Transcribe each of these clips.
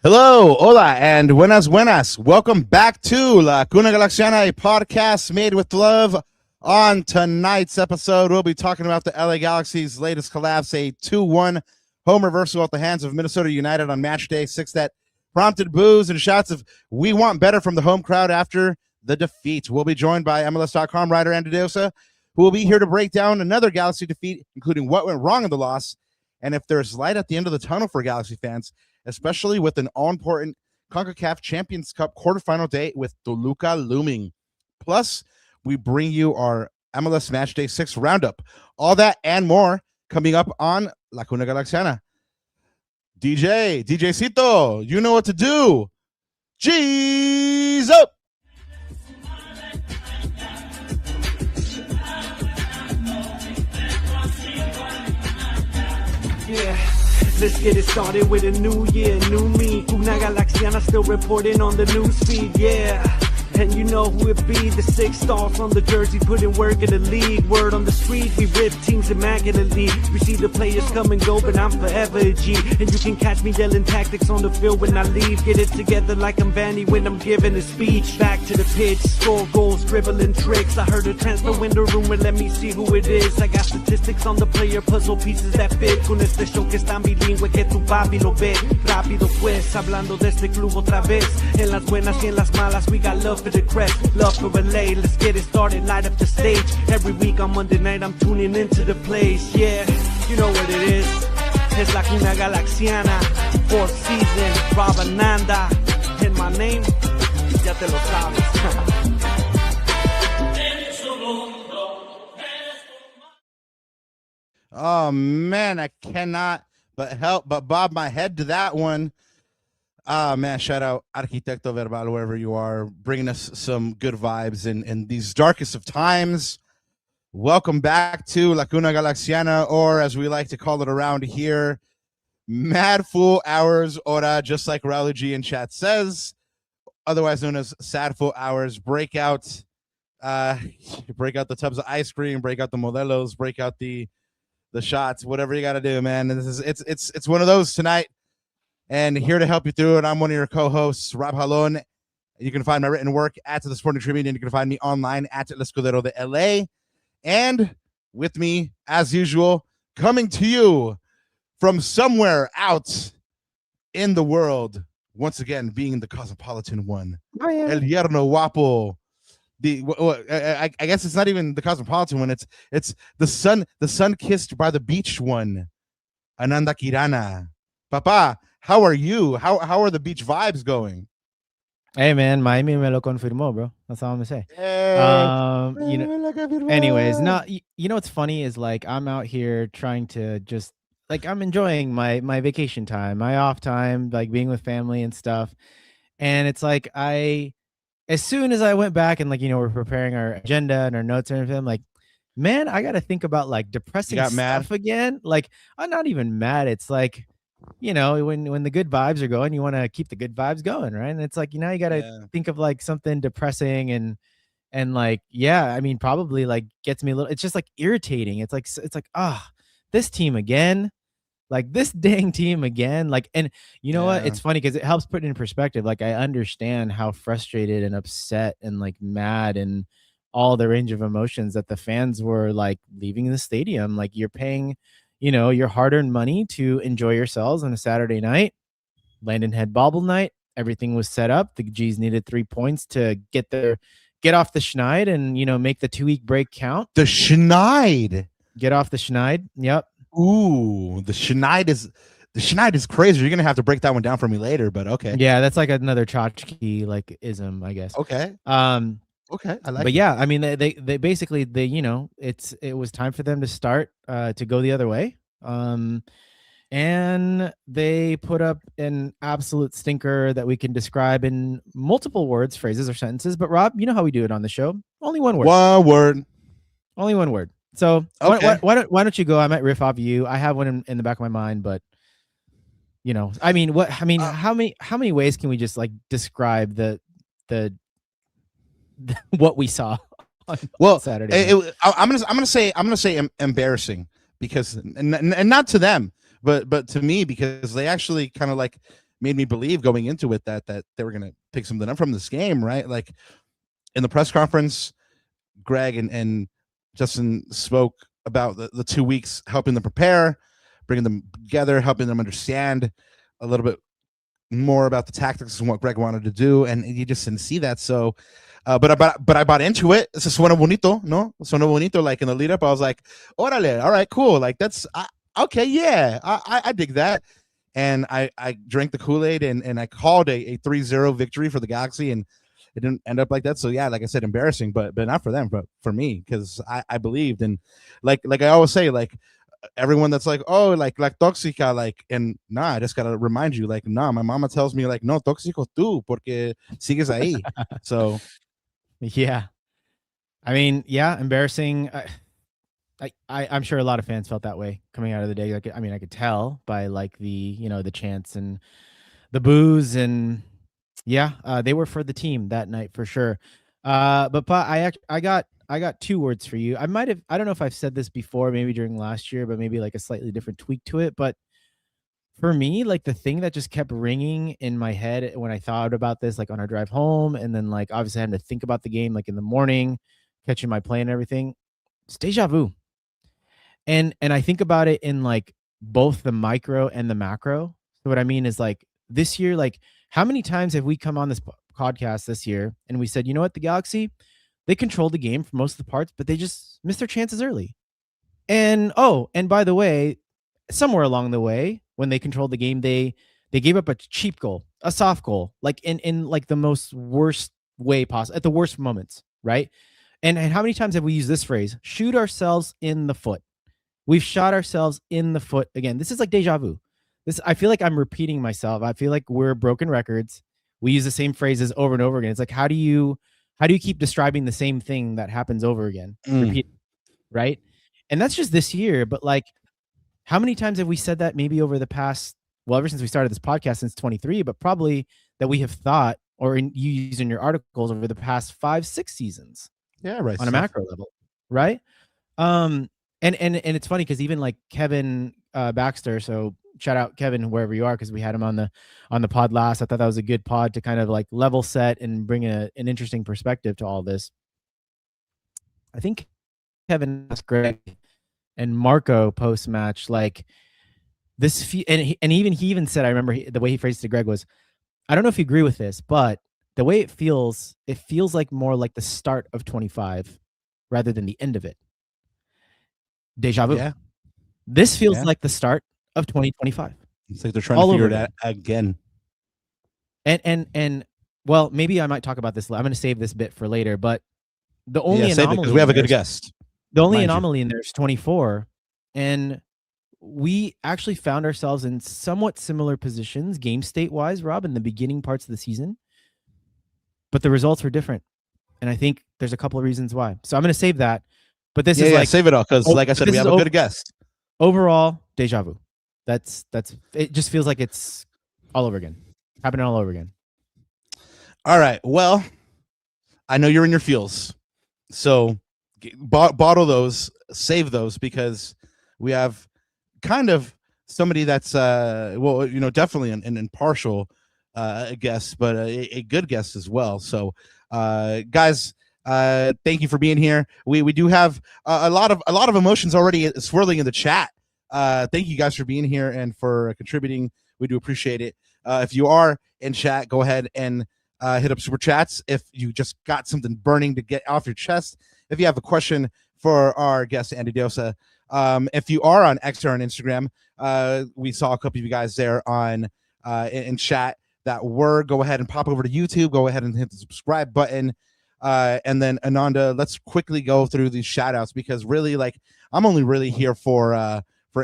Hello, hola, and buenas, buenas. Welcome back to La Cuna Galaxiana, a podcast made with love. On tonight's episode, we'll be talking about the LA Galaxy's latest collapse, a 2-1 home reversal at the hands of Minnesota United on match day 6 that prompted boos and shots of "we want better" from the home crowd after the defeat. We'll be joined by MLS.com writer Andy Deossa, who will be here to break down another Galaxy defeat, including what went wrong in the loss, and if there's light at the end of the tunnel for Galaxy fans, especially with an all-important CONCACAF Champions Cup quarterfinal day with Toluca looming. Plus, we bring you our MLS Matchday 6 roundup. All that and more coming up on La Cuna Galaxiana. DJ Cito, you know what to do. G's up! Yeah. Let's get it started with a new year, new me. Cuna Galaxiana still reporting on the news feed, yeah. And you know who it be, the 6 stars from the jersey, putting work in the league. Word on the street, we rip teams immaculately. We see the players come and go, but I'm forever a G. And you can catch me yelling tactics on the field when I leave. Get it together like I'm Vanney when I'm giving a speech. Back to the pitch, score goals, dribbling tricks. I heard a transfer window rumor, let me see who it is. I got statistics on the player, puzzle pieces that fit. Con este show que es tan bilingüe que tu papi lo ve. Rápido pues, hablando de este club otra vez. En las buenas y en las malas, we got love for the crest, love for LA. Let's get it started, light up the stage. Every week on Monday night I'm tuning into the place. Yeah, you know what it is. Es La Cuna Galaxiana, 4th season, Rob Ananda. And my name, ya te lo sabes. Oh man, I cannot but bob my head to that one. Man, shout out Arquitekto Verbal, wherever you are, bringing us some good vibes in these darkest of times. Welcome back to La Cuna Galaxiana, or as we like to call it around here, Mad Fool Hours Hora, just like Rowley G in chat says, otherwise known as Sad Fool Hours. Break out the tubs of ice cream, break out the modelos, break out the shots, whatever you got to do, man. And it's one of those tonight. And here to help you through it, I'm one of your co-hosts, Rob Jalon. You can find my written work at The Sporting Tribune, and you can find me online at El Escudero de LA. And with me, as usual, coming to you from somewhere out in the world, once again, being the cosmopolitan one, El Yerno Guapo. I guess it's not even the cosmopolitan one. It's the sun kissed by the beach one, Ananda Kirana. Papa, how are you? How are the beach vibes going? Hey man, Miami me lo confirmó, bro. That's all I'm gonna say. Anyways, you know what's funny is like I'm out here trying to just like I'm enjoying my vacation time, my off time, like being with family and stuff. And it's like as soon as I went back and like we're preparing our agenda and our notes and everything, like man, I got to think about like depressing stuff mad again. Like I'm not even mad. It's like when the good vibes are going, you want to keep the good vibes going, right? And it's like, you got to think of like something depressing and like, yeah, I mean, probably like gets me a little, it's just like irritating. It's like, this team again, like this dang team again. Like, and you know what? It's funny because it helps put it in perspective. Like I understand how frustrated and upset and like mad and all the range of emotions that the fans were like leaving the stadium. Like you're paying your hard-earned money to enjoy yourselves on a Saturday night. Landon had bobble night. Everything was set up. The G's needed 3 points to get off the schneid and, make the 2-week break count. The schneid. Get off the schneid. Yep. Ooh, the schneid is crazy. You're going to have to break that one down for me later, but okay. Yeah, that's like another tchotchke like ism, I guess. Okay. Okay, I like. But yeah, I mean, they basically it was time for them to start to go the other way, and they put up an absolute stinker that we can describe in multiple words, phrases, or sentences. But Rob, you know how we do it on the show. Only one word. One word. Only one word. So okay. why don't you go? I might riff off you. I have one in the back of my mind, but how many ways can we just like describe the what we saw on Saturday? I'm gonna say embarrassing because and not to them, but to me, because they actually kind of like made me believe going into it that they were going to pick something up from this game, right? Like in the press conference, Greg and Justin spoke about the 2 weeks, helping them prepare, bringing them together, helping them understand a little bit more about the tactics and what Greg wanted to do, and you just didn't see that. So, but I bought into it. Eso suena bonito, no? Suena bonito. Like in the lead up, I was like, "Órale, all right, cool. Like that's okay, yeah, I dig that." And I drank the Kool-Aid and I called a 3-0 victory for the Galaxy, and it didn't end up like that. So yeah, like I said, embarrassing, but not for them, but for me, because I believed. And like I always say, like everyone that's like, oh, like tóxica, like, and I just gotta remind you, like, my mama tells me, like, no, tóxico tú porque sigues ahí. So yeah, I mean, yeah, embarrassing. I'm sure a lot of fans felt that way coming out of the day. Like, I mean, I could tell by like the the chants and the boos, and yeah, they were for the team that night for sure. But Pa, I got 2 words for you. I don't know if I've said this before, maybe during last year, but maybe like a slightly different tweak to it. But for me, like the thing that just kept ringing in my head when I thought about this, like on our drive home, and then like obviously having to think about the game, like in the morning, catching my plane and everything, it's deja vu. And I think about it in like both the micro and the macro. So what I mean is like this year, like how many times have we come on this podcast this year and we said, you know what, the Galaxy, they controlled the game for most of the parts, but they just missed their chances early. And and by the way, somewhere along the way, when they controlled the game, they gave up a cheap goal, a soft goal, like in like the most worst way possible, at the worst moments, right? And how many times have we used this phrase? Shoot ourselves in the foot. We've shot ourselves in the foot again. This is like deja vu. I feel like I'm repeating myself. I feel like we're broken records. We use the same phrases over and over again. It's like, how do you keep describing the same thing that happens over again? Repeat, right? And that's just this year. But like, how many times have we said that maybe over the past, well, ever since we started this podcast since 23, but probably that we have thought, or you use in your articles over the past 5-6 seasons. Yeah, right. On a macro level, right? And it's funny because even like Kevin Baxter, so shout out Kevin wherever you are, because we had him on the pod last. I thought that was a good pod to kind of like level set and bring an interesting perspective to all this. I think Kevin asked Greg and Marco post match like this, and he even said, I remember the way he phrased it to Greg was, I don't know if you agree with this, but the way it feels like more like the start of 25 rather than the end of it. Deja vu. Yeah. This feels like the start of 2025. It's like they're trying to figure it out again. And well, maybe I might talk about this. I'm going to save this bit for later, but the only anomaly, because we have a good guest. The only anomaly in there is 24, and we actually found ourselves in somewhat similar positions game state wise, Rob, in the beginning parts of the season, but the results were different, and I think there's a couple of reasons why. So I'm going to save that. But this is like, save it all, because like I said, we have a good guest. Overall, deja vu. That's it. Just feels like it's all over again, happening all over again. All right. Well, I know you're in your feels, so bottle those, save those, because we have kind of somebody that's well, definitely an impartial guest, but a good guest as well. So, guys. Thank you for being here. We do have a lot of emotions already swirling in the chat. Thank you guys for being here and for contributing. We do appreciate it. If you are in chat, go ahead and hit up super chats. If you just got something burning to get off your chest, if you have a question for our guest Andy Deossa, if you are on X or on Instagram, we saw a couple of you guys there on in chat that were. Go ahead and pop over to YouTube. Go ahead and hit the subscribe button. And then Ananda, let's quickly go through these shout outs, because really, like, I'm only really here for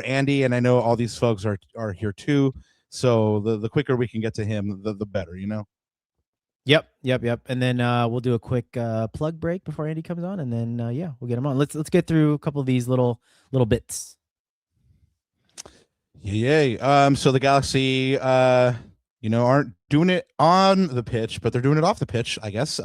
Andy, and I know all these folks are here too. So the quicker we can get to him, the better, Yep. And then we'll do a quick plug break before Andy comes on, and then we'll get him on. Let's get through a couple of these little bits. Yay. So the Galaxy aren't doing it on the pitch, but they're doing it off the pitch, I guess.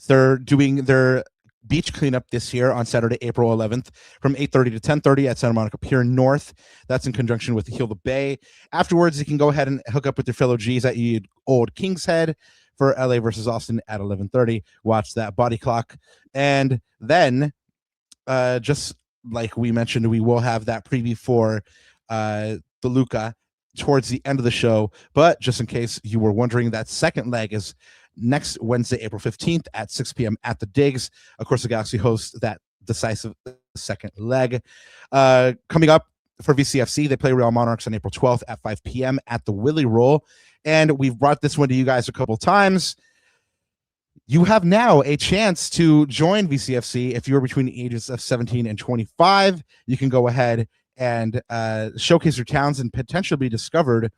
They're doing their beach cleanup this year on Saturday, April 11th from 8:30 to 10:30 at Santa Monica Pier North. That's in conjunction with Heal the Bay. Afterwards, you can go ahead and hook up with your fellow G's at Old King's Head for LA versus Austin at 11:30. Watch that body clock. And then, just like we mentioned, we will have that preview for Toluca towards the end of the show. But just in case you were wondering, that second leg is next Wednesday, April 15th at 6 p.m. at the Digs. Of course, the Galaxy hosts that decisive second leg. Coming up for VCFC, they play Real Monarchs on April 12th at 5 p.m. at the Willie Roll. And we've brought this one to you guys a couple times. You have now a chance to join VCFC if you're between the ages of 17 and 25. You can go ahead and showcase your talents and potentially be discovered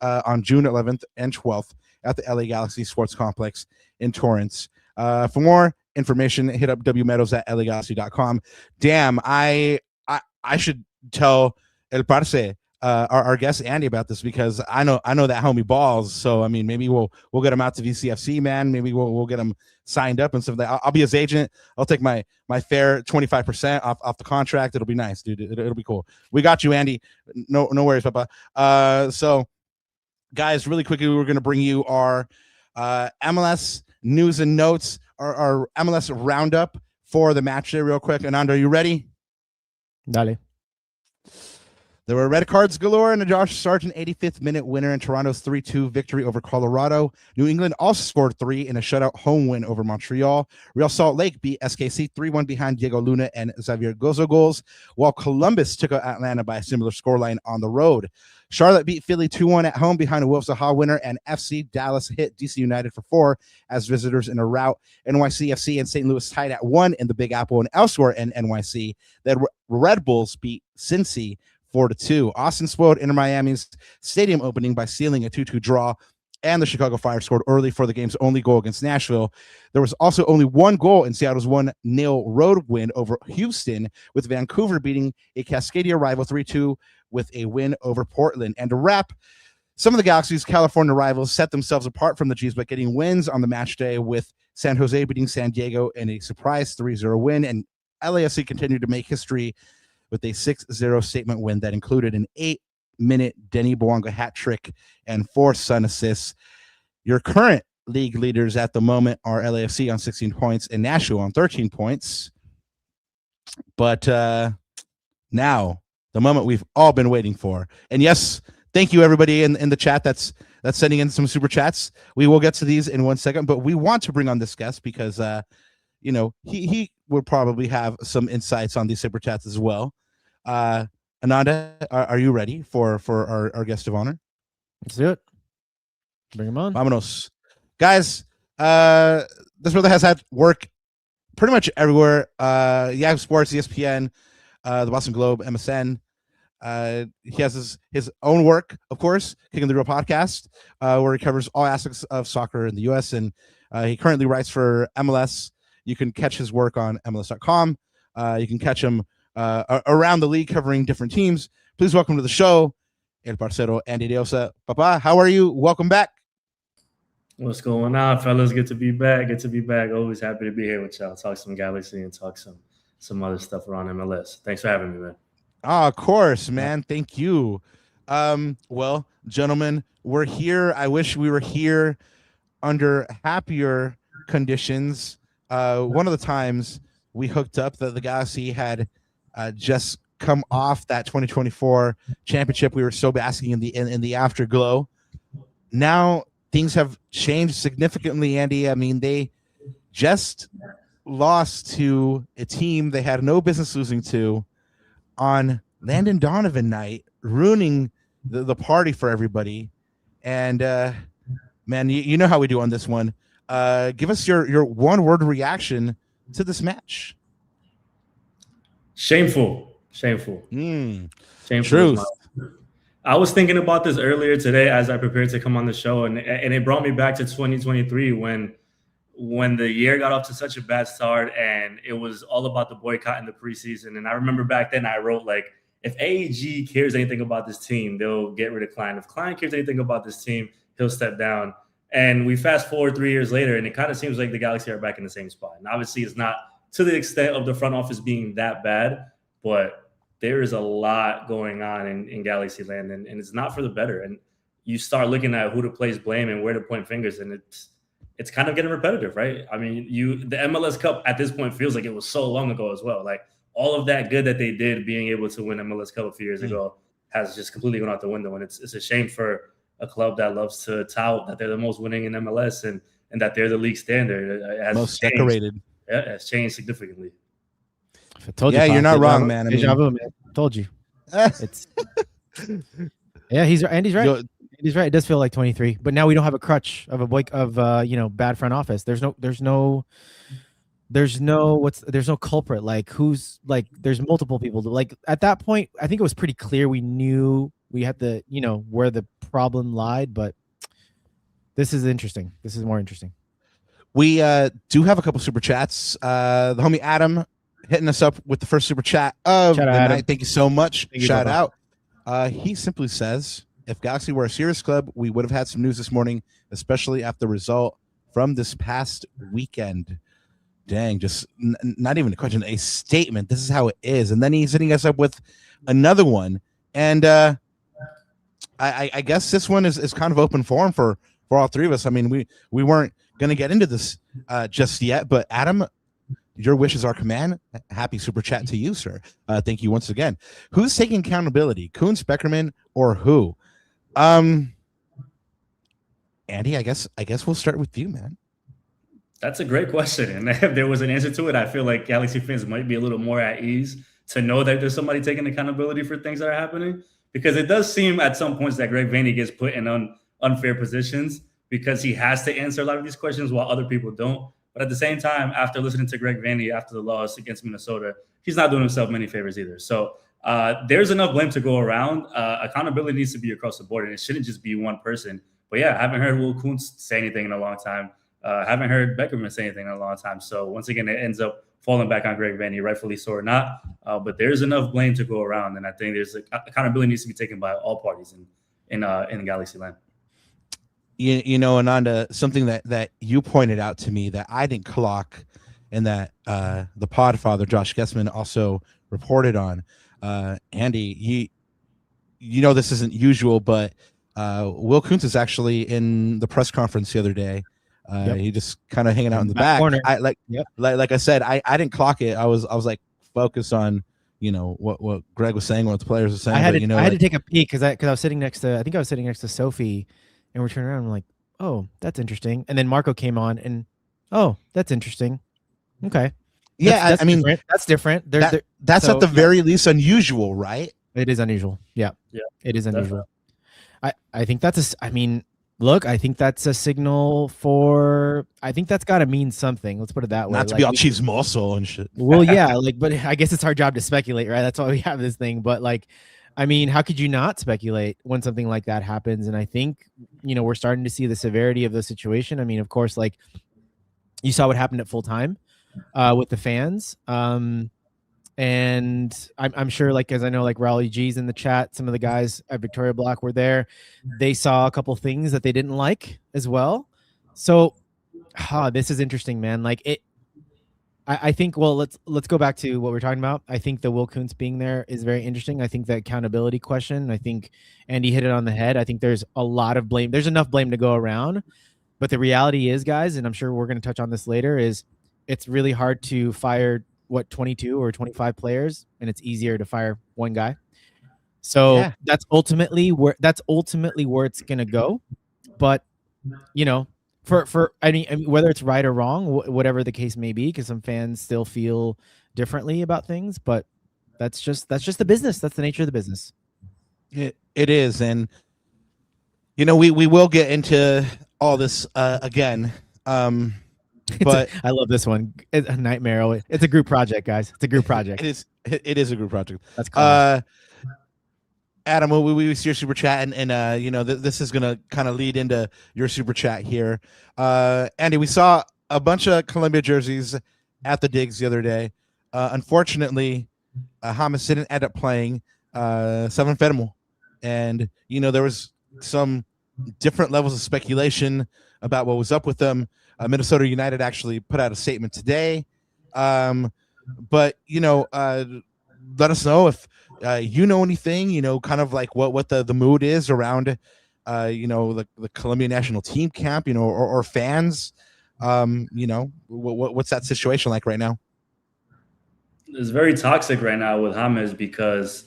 on June 11th and 12th at the LA Galaxy Sports Complex in Torrance. For more information, hit up wmeadows at lagalaxy.com. Damn, I should tell El Parce, our guest Andy, about this, because I know that homie balls. So I mean, maybe we'll get him out to VCFC, man. Maybe we'll get him signed up and stuff like that. I'll be his agent. I'll take my fair 25% off the contract. It'll be nice, dude. It'll be cool. We got you, Andy. No worries, Papa. So guys, really quickly, we're going to bring you our MLS news and notes, our MLS roundup for the match day real quick. Ananda, are you ready? Dale. There were red cards galore in the Josh Sargent 85th minute winner in Toronto's 3-2 victory over Colorado. New England also scored 3 in a shutout home win over Montreal. Real Salt Lake beat SKC 3-1 behind Diego Luna and Xavier Gozo goals, while Columbus took out Atlanta by a similar scoreline on the road. Charlotte beat Philly 2-1 at home behind a Wolves Zaha winner, and FC Dallas hit DC United for 4 as visitors in a rout. NYCFC and St. Louis tied at 1 in the Big Apple, and elsewhere in NYC, the Red Bulls beat Cincy 4-2. Austin spoiled Inter Miami's stadium opening by sealing a 2-2 draw, and the Chicago Fire scored early for the game's only goal against Nashville. There was also only one goal in Seattle's 1-0 road win over Houston, with Vancouver beating a Cascadia rival 3-2 with a win over Portland. And to wrap, some of the Galaxy's California rivals set themselves apart from the G's by getting wins on the match day, with San Jose beating San Diego in a surprise 3-0 win, and LAFC continued to make history with a 6-0 statement win that included an 8-minute Denny Bouanga hat trick and 4 Sun assists. Your current league leaders at the moment are LAFC on 16 points and Nashville on 13 points. But now, the moment we've all been waiting for. And yes, thank you everybody in the chat that's sending in some super chats. We will get to these in 1 second, but we want to bring on this guest because he will probably have some insights on these super chats as well. Ananda, are you ready for our guest of honor? Let's do it. Bring him on. Vámonos. Guys, this brother has had work pretty much everywhere. Yahoo Sports, ESPN, the Boston Globe, MSN. He has his own work, of course, Kicking the Real podcast, where he covers all aspects of soccer in the U.S., and he currently writes for MLS. You can catch his work on MLS.com. You can catch him around the league covering different teams. Please welcome to the show, El Parcero Andy Deossa. Papa, how are you? Welcome back. What's going on, fellas? Good to be back. Always happy to be here with y'all. Talk some Galaxy and talk some other stuff around MLS. Thanks for having me, man. Oh, of course, man. Thank you. Well, gentlemen, we're here. I wish we were here under happier conditions. One of the times we hooked up, the Galaxy had just come off that 2024 championship. We were so basking in the afterglow. Now things have changed significantly, Andy. I mean, they just lost to a team they had no business losing to on Landon Donovan night, ruining the party for everybody. And man, you know how we do on this one. Give us your one-word reaction to this match. Shameful. Truth. I was thinking about this earlier today as I prepared to come on the show, and it brought me back to 2023 when the year got off to such a bad start, and it was all about the boycott in the preseason. And I remember back then I wrote, like, if AEG cares anything about this team, they'll get rid of Klein. If Klein cares anything about this team, he'll step down. And we fast forward 3 years later, and it kind of seems like the Galaxy are back in the same spot. And obviously it's not to the extent of the front office being that bad, but there is a lot going on in Galaxy Land, and it's not for the better. And you start looking at who to place blame and where to point fingers, and it's kind of getting repetitive, right? I mean, the MLS Cup at this point feels like it was so long ago as well. Like all of that good that they did being able to win MLS Cup a few years ago has just completely gone out the window. And it's a shame for a club that loves to tout that they're the most winning in MLS and that they're the league standard. It has most changed. Decorated. Yeah, it has changed significantly. I told yeah, you, you're not wrong, man. I mean, man. I told you. It's yeah, Andy's right. Andy's right. It does feel like 23, but now we don't have a crutch of bad front office. There's no culprit. Like who's like there's multiple people. Like at that point, I think it was pretty clear we knew we had the where the problem lied. But this is interesting. This is more interesting. We do have a couple super chats. The homie Adam hitting us up with the first super chat of the night. Thank you so much. Shout out. He simply says, if Galaxy were a serious club, we would have had some news this morning, especially after the result from this past weekend. Dang, just not even a question, a statement. This is how it is. And then he's hitting us up with another one. And I guess this one is kind of open forum for all three of us. I mean, we weren't going to get into this just yet, but Adam, your wish is our command. Happy super chat to you, sir. Thank you once again. Who's taking accountability, Kuhn, Speckerman, or who? Andy, I guess we'll start with you, man. That's a great question. And if there was an answer to it, I feel like Galaxy fans might be a little more at ease to know that there's somebody taking accountability for things that are happening. Because it does seem at some points that Greg Vanney gets put in unfair positions because he has to answer a lot of these questions while other people don't. But at the same time, after listening to Greg Vanney after the loss against Minnesota, he's not doing himself many favors either. So there's enough blame to go around. Accountability needs to be across the board, and it shouldn't just be one person. But yeah, I haven't heard Will Kuntz say anything in a long time. Haven't heard Beckerman say anything in a long time. So once again, it ends up falling back on Greg Vanney, rightfully so or not. But there's enough blame to go around, and I think there's accountability needs to be taken by all parties in Galaxy Land. You know, Ananda, something that you pointed out to me that I didn't clock, and that the Podfather Josh Gessman also reported on. Andy, you know this isn't usual, but Will Kuntz is actually in the press conference the other day. He just kind of hanging out in the back. Corner. Like I said, I didn't clock it. I was like focused on what Greg was saying, what the players were saying. I had to take a peek because I was sitting next to Sophie, and we're turning around. And I'm like, oh, that's interesting. And then Marco came on, and oh, that's interesting. Okay. Yeah, I mean that's different. That's at the very least unusual, right? It is unusual. Yeah. It is unusual. Definitely. I think that's look, I think that's a signal for. I think that's got to mean something. Let's put it that way. Not to be all cheese muscle and shit. Well, yeah, but I guess it's our job to speculate, right? That's why we have this thing. But I mean, how could you not speculate when something like that happens? And I think we're starting to see the severity of the situation. I mean, of course, you saw what happened at full time with the fans. And I'm sure, as I know, Raleigh G's in the chat, some of the guys at Victoria Block were there. They saw a couple things that they didn't like as well. So, this is interesting, man. I think. Well, let's go back to what we're talking about. I think the Will Kuntz being there is very interesting. I think the accountability question. I think Andy hit it on the head. I think there's a lot of blame. There's enough blame to go around, but the reality is, guys, and I'm sure we're going to touch on this later, is it's really hard to fire 22 or 25 players, and it's easier to fire one guy. So that's ultimately where it's gonna go. But for I mean, whether it's right or wrong, whatever the case may be, because some fans still feel differently about things, but that's just the business. That's the nature of the business. It is, and we will get into all this again. But I love this one. It's a nightmare. It's a group project, guys. It's a group project. It is a group project. That's cool. Adam, we see your super chat, and this is gonna kind of lead into your super chat here. Andy, we saw a bunch of Columbia jerseys at the digs the other day. Unfortunately, Hamas didn't end up playing Seven Federal, and there was some different levels of speculation about what was up with them. Minnesota United actually put out a statement today But let us know if you know anything, kind of like what the mood is around the Colombian national team camp, or fans. What's that situation like right now? It's very toxic right now with James because,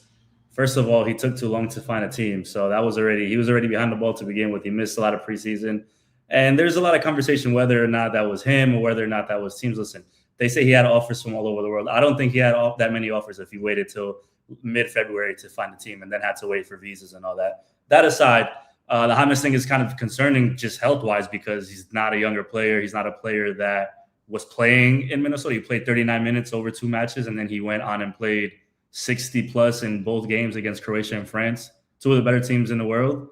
first of all, he took too long to find a team. So he was already behind the ball to begin with. He missed a lot of preseason. And there's a lot of conversation whether or not that was him or whether or not that was teams. Listen, they say he had offers from all over the world. I don't think he had that many offers if he waited till mid-February to find a team and then had to wait for visas and all that. That aside, the James thing is kind of concerning just health-wise because he's not a younger player. He's not a player that was playing in Minnesota. He played 39 minutes over 2 matches, and then he went on and played 60-plus in both games against Croatia and France, 2 of the better teams in the world.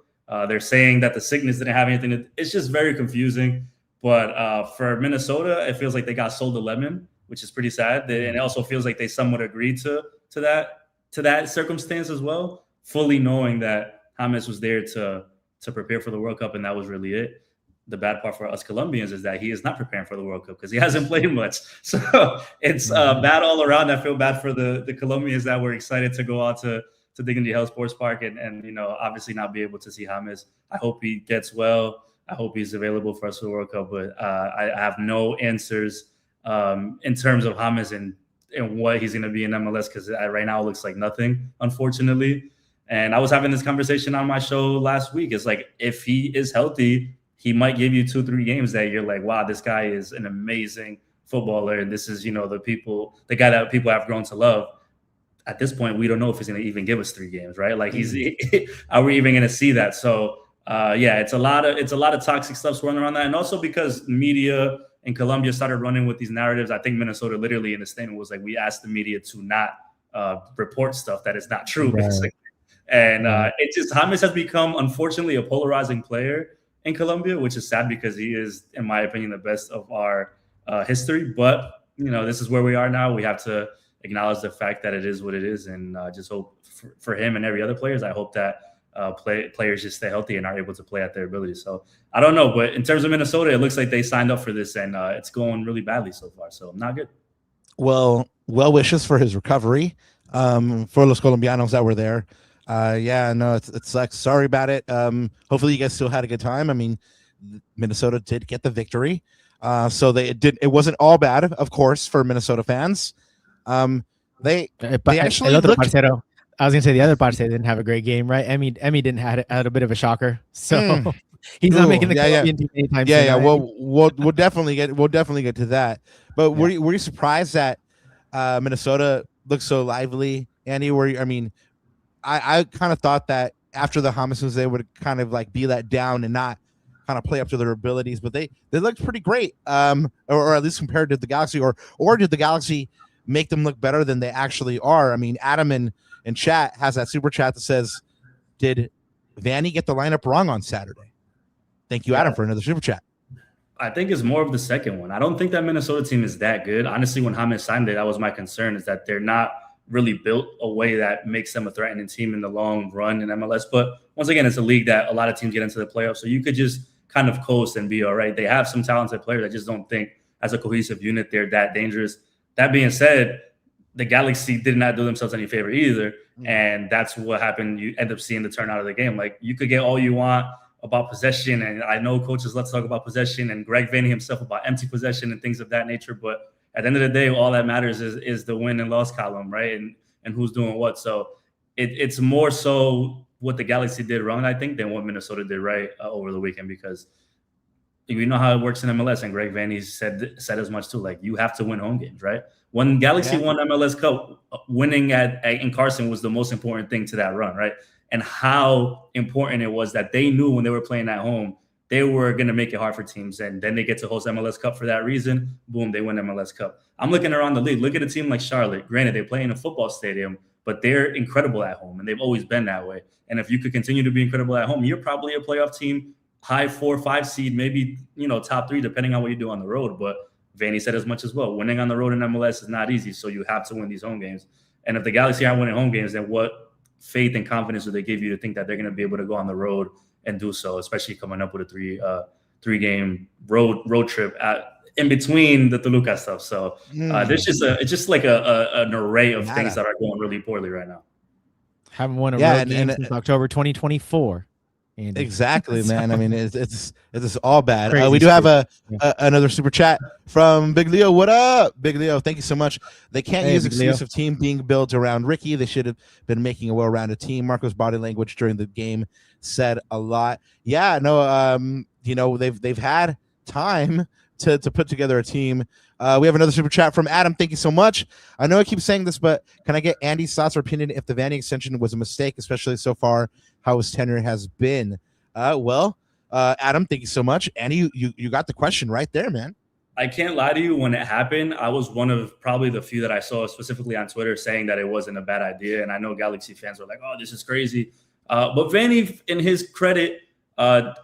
They're saying that the sickness didn't have anything. It's just very confusing. But for Minnesota, it feels like they got sold a lemon, which is pretty sad. And it also feels like they somewhat agreed to that circumstance as well, fully knowing that James was there to prepare for the World Cup, and that was really it. The bad part for us Colombians is that he is not preparing for the World Cup because he hasn't played much. So it's bad all around. I feel bad for the Colombians that were excited to go out to Dignity Health Sports Park and obviously not be able to see James. I hope he gets well. I hope he's available for us for the World Cup. But I have no answers in terms of James and what he's going to be in MLS because right now it looks like nothing, unfortunately. And I was having this conversation on my show last week. It's like if he is healthy, he might give you 2-3 games that you're like, wow, this guy is an amazing footballer. And this is, the guy that people have grown to love. At this point, we don't know if he's going to even give us 3 games, right? Like are we even going to see that? So it's a lot of toxic stuff swirling around that. And also because media in Colombia started running with these narratives. I think Minnesota literally in the statement was like, we asked the media to not report stuff that is not true. Right. Basically. And it just, James has become, unfortunately, a polarizing player in Colombia, which is sad because he is, in my opinion, the best of our history. But, this is where we are now. We have to acknowledge the fact that it is what it is. And just hope for him and every other players, I hope that players just stay healthy and are able to play at their ability. So I don't know. But in terms of Minnesota, it looks like they signed up for this and it's going really badly so far. So not good. Well wishes for his recovery for Los Colombianos that were there. It sucks. Sorry about it. Hopefully you guys still had a good time. I mean, Minnesota did get the victory. So it wasn't all bad, of course, for Minnesota fans. They actually looked. I was gonna say the other parts didn't have a great game, right? Emmy didn't had a bit of a shocker, so he's not making the Colombian team anytime soon. Yeah. We'll definitely get to that. But were you surprised that Minnesota looked so lively, Andy? I kind of thought that after the James, they would kind of like be let down and not kind of play up to their abilities, but they looked pretty great, or at least compared to the Galaxy, or did the Galaxy make them look better than they actually are? I mean, Adam in chat has that super chat that says, did Vanney get the lineup wrong on Saturday? Thank you, Adam, for another super chat. I think it's more of the second one. I don't think that Minnesota team is that good. Honestly, when James signed it, that was my concern, is that they're not really built a way that makes them a threatening team in the long run in MLS. But once again, it's a league that a lot of teams get into the playoffs, so you could just kind of coast and be all right. They have some talented players. I just don't think as a cohesive unit they're that dangerous. That being said, the Galaxy did not do themselves any favor either, and that's what happened. You end up seeing the turnout of the game. Like, you could get all you want about possession, and I know coaches love to talk about possession, and Greg Vanney himself about empty possession and things of that nature, but at the end of the day, all that matters is the win and loss column, right? And who's doing what. So it's more so what the Galaxy did wrong, I think, than what Minnesota did right over the weekend, because you know how it works in MLS, and Greg Vanney said as much too. Like, you have to win home games, right? When Galaxy won MLS Cup, winning in Carson was the most important thing to that run, right? And how important it was that they knew when they were playing at home, they were going to make it hard for teams. And then they get to host MLS Cup for that reason. Boom, they win MLS Cup. I'm looking around the league. Look at a team like Charlotte. Granted, they play in a football stadium, but they're incredible at home, and they've always been that way. And if you could continue to be incredible at home, you're probably a playoff team, high 4-5 seed, maybe, top 3, depending on what you do on the road. But Vanney said as much as well. Winning on the road in MLS is not easy, so you have to win these home games. And if the Galaxy aren't winning home games, then what faith and confidence do they give you to think that they're going to be able to go on the road and do so, especially coming up with a three-game road trip in between the Toluca stuff. So there's just it's just like an array of things that are going really poorly right now. Haven't won a road game since October 2024. Andy. Exactly, man. I mean, it's all bad. Crazy We do have another super chat from Big Leo. What up, Big Leo? Thank you so much. They can't use exclusive team being built around Ricky. They should have been making a well-rounded team. Marco's body language during the game said a lot. Yeah, no, you know, they've had time to put together a team. We have another super chat from Adam. Thank you so much. I know I keep saying this, but can I get Andy's thoughts or opinion if the Vanney extension was a mistake, especially so far, how his tenure has been? Adam, thank you so much. Andy, you got the question right there, man. I can't lie to you. When it happened, I was one of probably the few that I saw specifically on Twitter saying that it wasn't a bad idea. And I know Galaxy fans were like, oh, this is crazy. But Vanney, in his credit, a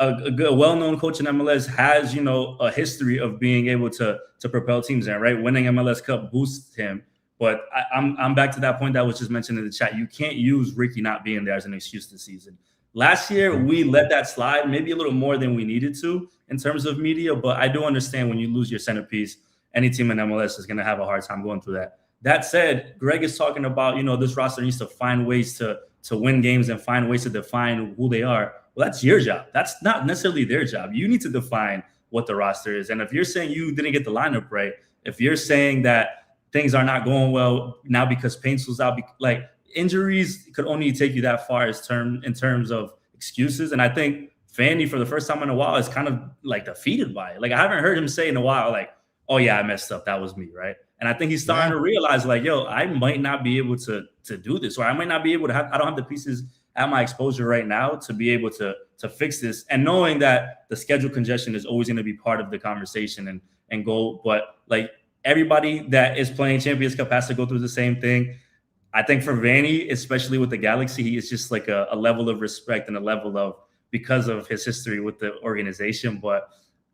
well-known coach in MLS has, you know, a history of being able to propel teams in, right? Winning MLS Cup boosts him. But I'm back to that point that was just mentioned in the chat. You can't use Ricky not being there as an excuse this season. Last year, we let that slide maybe a little more than we needed to in terms of media, but I do understand when you lose your centerpiece, any team in MLS is going to have a hard time going through that. That said, Greg is talking about, you know, this roster needs to find ways to win games and find ways to define who they are. Well, that's your job. That's not necessarily their job. You need to define what the roster is. And if you're saying you didn't get the lineup right, if you're saying that things are not going well now because Painter's out, like injuries could only take you that far in terms of excuses. And I think Vanney, for the first time in a while, is kind of like defeated by it. Like I haven't heard him say in a while, like, oh yeah, I messed up. That was me, right? And I think he's starting to realize, like, yo, I might not be able to do this, or I might not be able to I don't have the pieces at my exposure right now to be able to fix this. And knowing that the schedule congestion is always going to be part of the conversation and goal. But like everybody that is playing Champions Cup has to go through the same thing. I think for Vanney, especially with the Galaxy, he is just like a level of respect and a level of, because of his history with the organization. But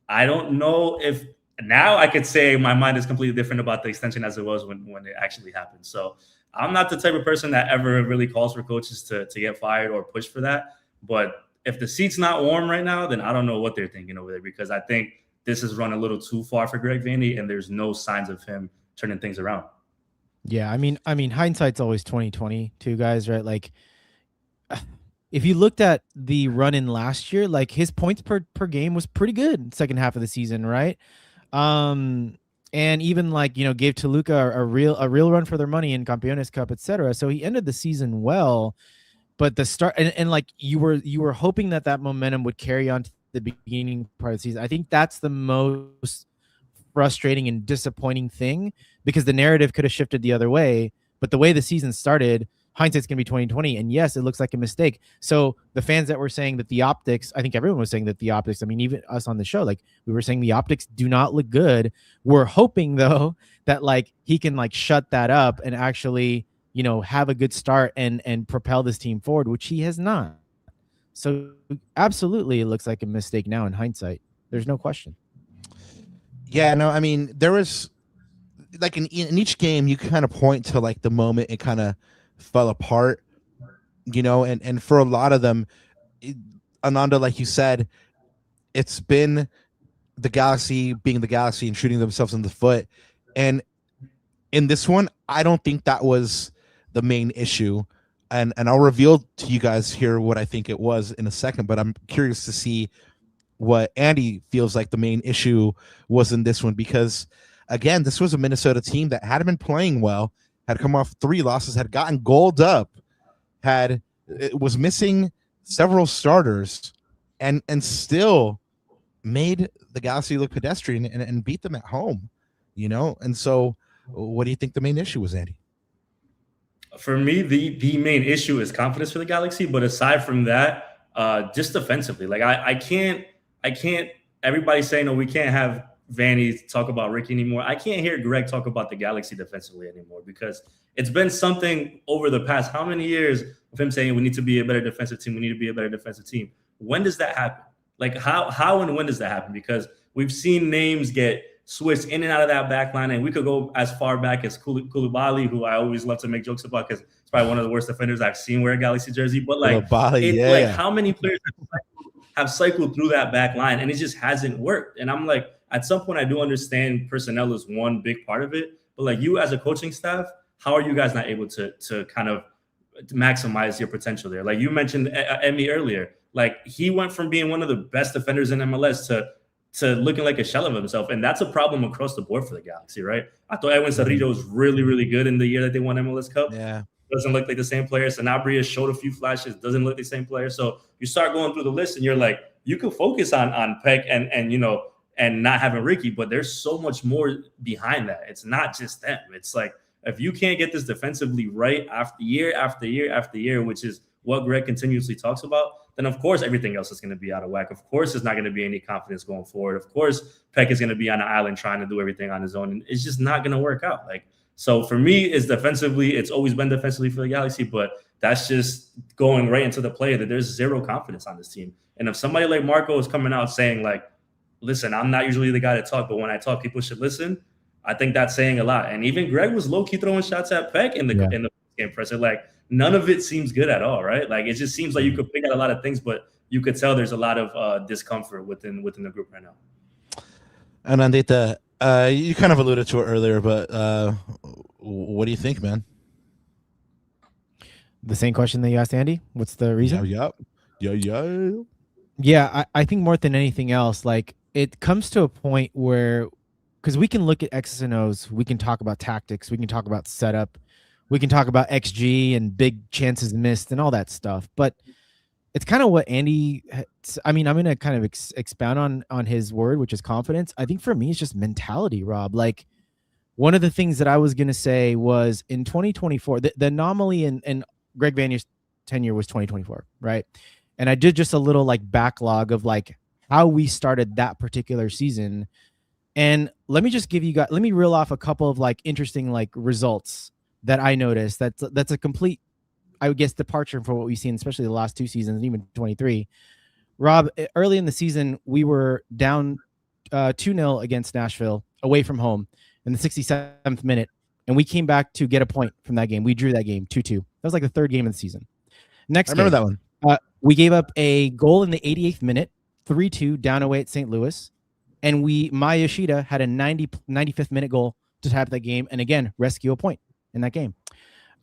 I don't know if now I could say my mind is completely different about the extension as it was when it actually happened. So I'm not the type of person that ever really calls for coaches to get fired or push for that. But if the seat's not warm right now, then I don't know what they're thinking over there, because I think this has run a little too far for Greg Vanney, and there's no signs of him turning things around. Yeah, I mean, hindsight's always 20/20 too, guys, right? Like, if you looked at the run in last year, like his points per game was pretty good second half of the season, right? And even like, you know, gave Toluca a real run for their money in Campeones Cup, etc. So he ended the season well, but the start and like you were hoping that momentum would carry on to the beginning part of the season. I think that's the most frustrating and disappointing thing, because the narrative could have shifted the other way. But the way the season started, hindsight's gonna be 20/20, and yes, it looks like a mistake. So the fans that were saying that the optics, I think everyone was saying that the optics, I mean, even us on the show, like we were saying the optics do not look good. We're hoping though that like he can like shut that up and actually, you know, have a good start and propel this team forward, which he has not. So absolutely it looks like a mistake now in hindsight. There's no question. Yeah, no, I mean, there was like in each game you kind of point to like the moment it kind of fell apart, you know, and for a lot of them, Ananda, like you said, it's been the Galaxy being the Galaxy and shooting themselves in the foot. And in this one, I don't think that was the main issue. And I'll reveal to you guys here what I think it was in a second, but I'm curious to see what Andy feels like the main issue was in this one, because again, this was a Minnesota team that hadn't been playing well, had come off 3 losses, had gotten goaled up, was missing several starters, and still made the Galaxy look pedestrian and beat them at home, you know? And so what do you think the main issue was, Andy? For me, the main issue is confidence for the Galaxy. But aside from that, just defensively, like I can't, everybody's saying, no, we can't have Vanney talk about Ricky anymore. I can't hear Greg talk about the Galaxy defensively anymore, because it's been something over the past how many years of him saying we need to be a better defensive team. We need to be a better defensive team. When does that happen? Like how and when does that happen? Because we've seen names get switched in and out of that back line, and we could go as far back as Koulibaly, who I always love to make jokes about because it's probably one of the worst defenders I've seen wear a Galaxy jersey. But like, like how many players have cycled through that back line, and it just hasn't worked. And I'm like, at some point I do understand personnel is one big part of it, but like you as a coaching staff, how are you guys not able to kind of maximize your potential there? Like you mentioned Emmy earlier, like he went from being one of the best defenders in MLS to looking like a shell of himself. And that's a problem across the board for the Galaxy, right? I thought Edwin Cerrillo was really, really good in the year that they won MLS Cup. Yeah. Doesn't look like the same player. Sanabria showed a few flashes, doesn't look the same player. So you start going through the list and you're like, you can focus on Peck and you know, and not having Ricky, but there's so much more behind that. It's not just them. It's like, if you can't get this defensively right after year after year after year, which is what Greg continuously talks about, then of course everything else is going to be out of whack. Of course there's not going to be any confidence going forward. Of course Peck is going to be on an island trying to do everything on his own, and it's just not going to work out. Like, so for me, it's defensively. It's always been defensively for the Galaxy, but that's just going right into the play that there's zero confidence on this team. And if somebody like Marco is coming out saying like, listen, I'm not usually the guy to talk, but when I talk, people should listen, I think that's saying a lot. And even Greg was low-key throwing shots at Peck in the game presser. Like, none of it seems good at all, right? Like, it just seems like you could pick out a lot of things, but you could tell there's a lot of discomfort within the group right now. Ananda, you kind of alluded to it earlier, but what do you think, man? The same question that you asked Andy. What's the reason? Yeah, I think more than anything else, like it comes to a point where, because we can look at X's and O's, we can talk about tactics, we can talk about setup, we can talk about XG and big chances missed and all that stuff. But it's kind of what Andy, I mean, I'm going to kind of expound on his word, which is confidence. I think for me, it's just mentality, Rob. Like, one of the things that I was going to say was in 2024, the anomaly in Greg Vanney's tenure was 2024, right? And I did just a little like backlog of like how we started that particular season. And let me just give you guys, let me reel off a couple of like interesting like results that I noticed. That's a complete, I would guess, departure from what we've seen, especially the last two seasons, and even 23. Rob, early in the season, we were down 2-0 against Nashville away from home in the 67th minute, and we came back to get a point from that game. We drew that game 2-2. That was like the third game of the seizon. Next, I remember that one. We gave up a goal in the 88th minute, 3-2 down away at St. Louis, and Maya Yoshida had a 95th minute goal to tie up that game, and again, rescue a point in that game.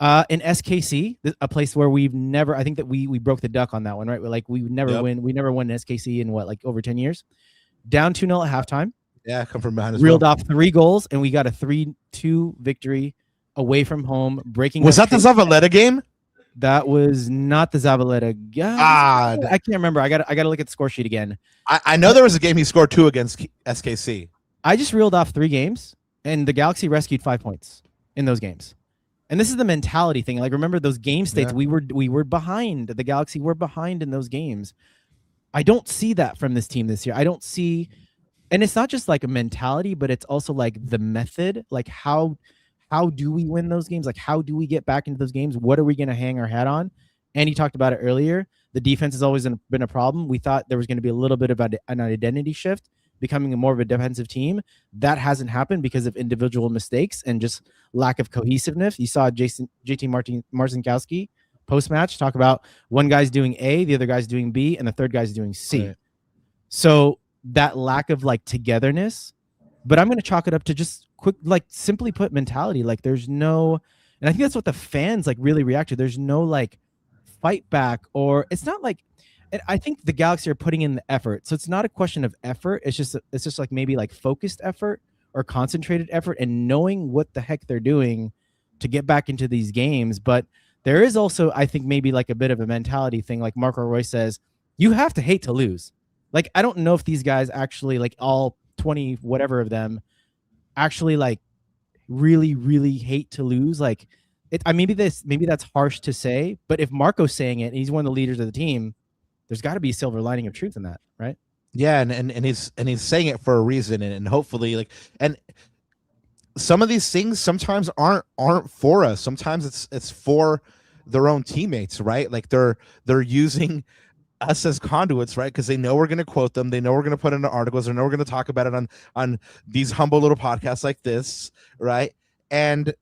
In SKC, a place where we've never, I think that we broke the duck on that one, right? Like we never win in SKC in what, like over 10 years. Down 2-0 at halftime. Yeah, come from behind as reeled off 3 goals, and we got a 3-2 victory away from home. Was that the Zavaleta game? That was not the Zavaleta game. I can't remember. I got to look at the score sheet again. I know there was a game he scored 2 against SKC. I just reeled off 3 games, and the Galaxy rescued 5 points in those games. And this is the mentality thing. Like, remember those game states? Yeah. We were behind. The Galaxy were behind in those games. I don't see that from this team this year. I don't see, and it's not just like a mentality, but it's also like the method. Like how do we win those games? Like how do we get back into those games? What are we going to hang our hat on? And you talked about it earlier. The defense has always been a problem. We thought there was going to be a little bit of an identity shift, becoming more of a defensive team. That hasn't happened because of individual mistakes and just lack of cohesiveness. You saw JT Marcinkowski post-match talk about one guy's doing A, the other guy's doing B, and the third guy's doing C. Right. So that lack of like togetherness, but I'm going to chalk it up to just quick, like simply put, mentality. Like there's no, and I think that's what the fans like really react to. There's no like fight back, or it's not like, I think the Galaxy are putting in the effort. So it's not a question of effort. It's just like maybe like focused effort or concentrated effort and knowing what the heck they're doing to get back into these games. But there is also, I think, maybe like a bit of a mentality thing. Like Marco Roy says, you have to hate to lose. Like, I don't know if these guys actually, like all 20, whatever of them, actually like really, really hate to lose. Like maybe that's harsh to say, but if Marco's saying it, and he's one of the leaders of the team, there's got to be a silver lining of truth in that, right? Yeah, and he's saying it for a reason, and hopefully, like, and some of these things sometimes aren't for us. Sometimes it's for their own teammates, right? Like they're using us as conduits, right? Because they know we're going to quote them, they know we're going to put it into articles, they know we're going to talk about it on these humble little podcasts like this, right? And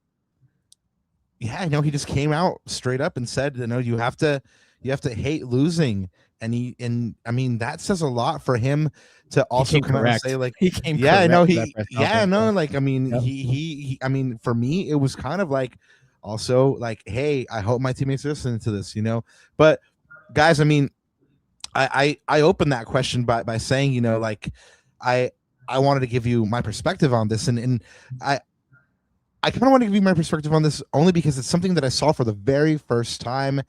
yeah, I know he just came out straight up and said, you know, you have to hate losing and I mean that says a lot for him to also come out and say like, he came yeah, no, correct to that press conference. like I mean Yep. he I mean for me it was kind of like also like, hey, I hope my teammates listen to this, But guys, I mean, I opened that question by saying, like I wanted to give you my perspective on this, and I kind of want to give you my perspective on this only because it's something that I saw for the very first time.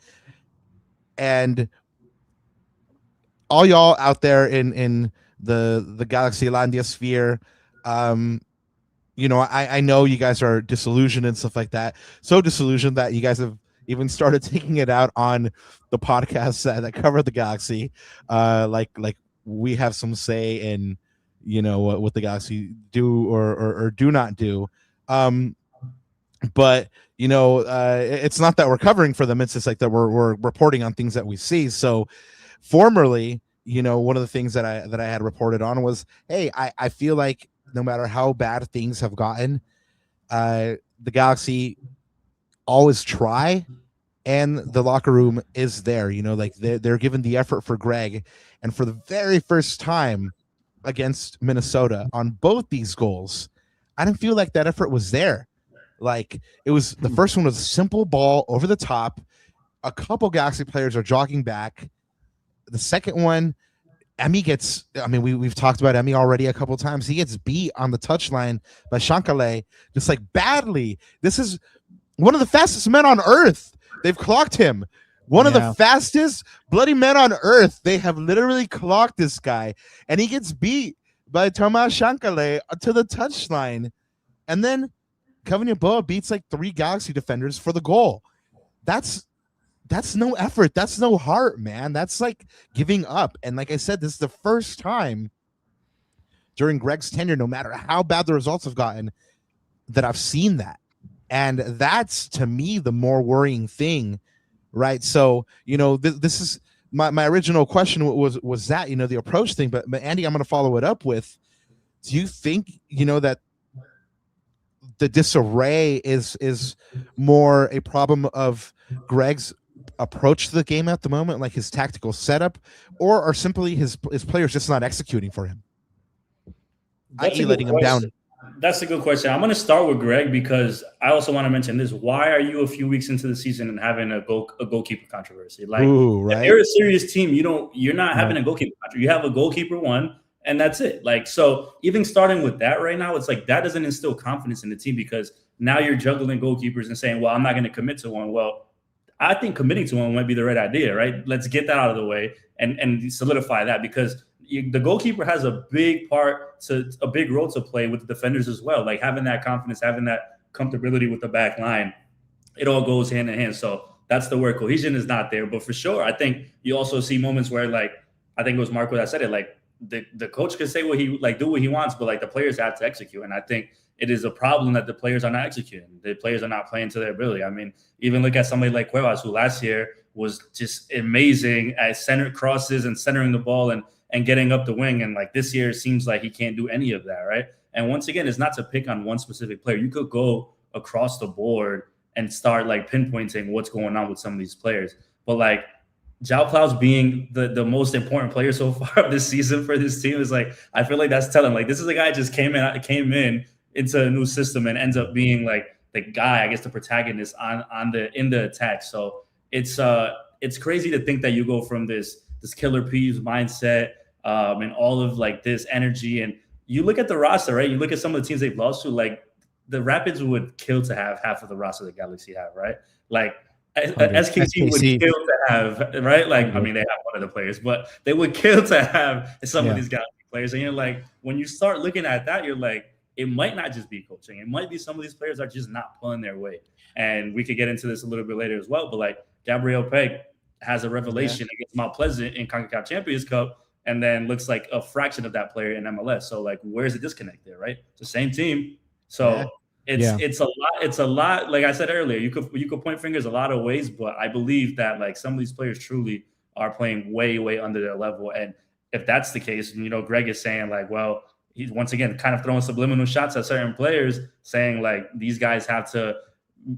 And all y'all out there in the Galaxylandia sphere, I know you guys are disillusioned and stuff like that. So disillusioned that you guys have even started taking it out on the podcasts that cover the Galaxy. Like we have some say in, what the Galaxy do or do not do. But it's not that we're covering for them. It's just like that we're reporting on things that we see. So formerly, one of the things that I had reported on was, hey, I feel like no matter how bad things have gotten, the Galaxy always try, and the locker room is there. Like they're given the effort for Greg, and for the very first time against Minnesota on both these goals, I didn't feel like that effort was there. Like it was, the first one was a simple ball over the top. A couple Galaxy players are jogging back. The second one, Emmy gets, I mean, we've talked about Emmy already a couple times. He gets beat on the touchline by Shankale, just like badly. This is one of the fastest men on earth. They've clocked him. One of the fastest bloody men on earth. They have literally clocked this guy, and he gets beat by Tomas Shankale to the touchline. And then Kevin Yeboah beats like 3 Galaxy defenders for the goal. That's no effort. That's no heart, man. That's like giving up. And like I said, this is the first time during Greg's tenure, no matter how bad the results have gotten, that I've seen that. And that's, to me, the more worrying thing, right? So, this is my original question was that, the approach thing. But Andy, I'm going to follow it up with, do you think, that the disarray is more a problem of Greg's approach to the game at the moment, like his tactical setup, or are simply his players just not executing for him, i.e. letting him down? That's a good question. I'm going to start with Greg because I also want to mention this. Why are you a few weeks into the season and having a goalkeeper controversy? Like, if you're a serious team, you're not having a goalkeeper controversy. You have a goalkeeper one, and that's it. Like, so even starting with that right now, it's like that doesn't instill confidence in the team because now you're juggling goalkeepers and saying, well, I'm not going to commit to one. Well, I think committing to one might be the right idea, right? Let's get that out of the way and solidify that because the goalkeeper has a big role to play with the defenders as well. Like having that confidence, having that comfortability with the back line, it all goes hand in hand. So that's the word. Cohesion is not there, but for sure, I think you also see moments where, like, I think it was Marco that said it, like the coach can say what he do what he wants, but like the players have to execute. And I think it is a problem that the players are not executing. The players are not playing to their ability. I mean, even look at somebody like Cuevas, who last year was just amazing at center crosses and centering the ball and getting up the wing. And like this year, it seems like he can't do any of that, right? And once again, it's not to pick on one specific player. You could go across the board and start like pinpointing what's going on with some of these players. But like João Klaus being the most important player so far of this season for this team is like, I feel like that's telling. Like this is a guy just came in into a new system and ends up being like the guy, I guess, the protagonist in the attack. So it's crazy to think that you go from this killer Peeves mindset and all of like this energy, and you look at the roster, right? You look at some of the teams they've lost to, like the Rapids would kill to have half of the roster the Galaxy have, right? Like SKT would kill to have, right? Like, I mean, they have one of the players, but they would kill to have some of these Galaxy players. And you're like, when you start looking at that, you're like, it might not just be coaching. It might be some of these players are just not pulling their weight. And we could get into this a little bit later as well. But like Gabriel Peg has a revelation against Mount Pleasant in CONCACAF Champions Cup, and then looks like a fraction of that player in MLS. So like, where's the disconnect there, right? It's the same team. So it's a lot. Like I said earlier, you could point fingers a lot of ways, but I believe that like some of these players truly are playing way, way under their level. And if that's the case, Greg is saying like, well, he's once again kind of throwing subliminal shots at certain players, saying like these guys have to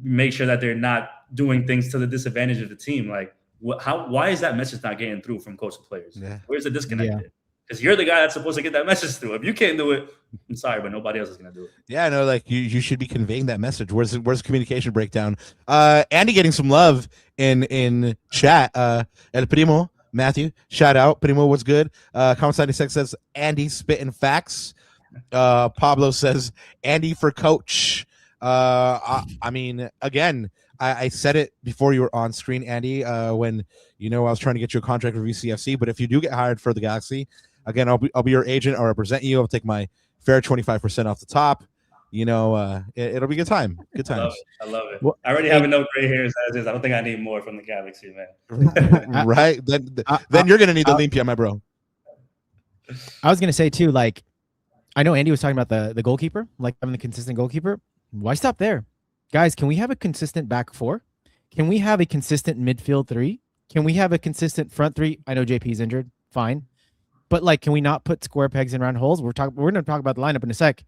make sure that they're not doing things to the disadvantage of the team. Like Why is that message not getting through from coach to players? Yeah. Where's the disconnect? Because you're the guy that's supposed to get that message through. If you can't do it, I'm sorry, but nobody else is gonna do it. Yeah, no, like you should be conveying that message. Where's the communication breakdown? Andy getting some love in chat. El Primo, Matthew, shout out. Primo, what's good? Comment 96 says Andy spitting facts. Pablo says Andy for coach. I mean, again, I said it before you were on screen, Andy, when I was trying to get you a contract with VCFC. But if you do get hired for the Galaxy, again, I'll be your agent. I'll represent you. I'll take my fair 25% off the top. It'll be a good time. Good times. I love it. Well, I already have enough gray hairs as is. I don't think I need more from the Galaxy, man. Right? Then you're gonna need the Olympia, my bro. I was gonna say too, like, I know Andy was talking about the goalkeeper, like having the consistent goalkeeper. Why stop there? Guys, can we have a consistent back four? Can we have a consistent midfield three? Can we have a consistent front three? I know JP's injured. Fine. But, like, can we not put square pegs in round holes? We're going to talk about the lineup in a sec.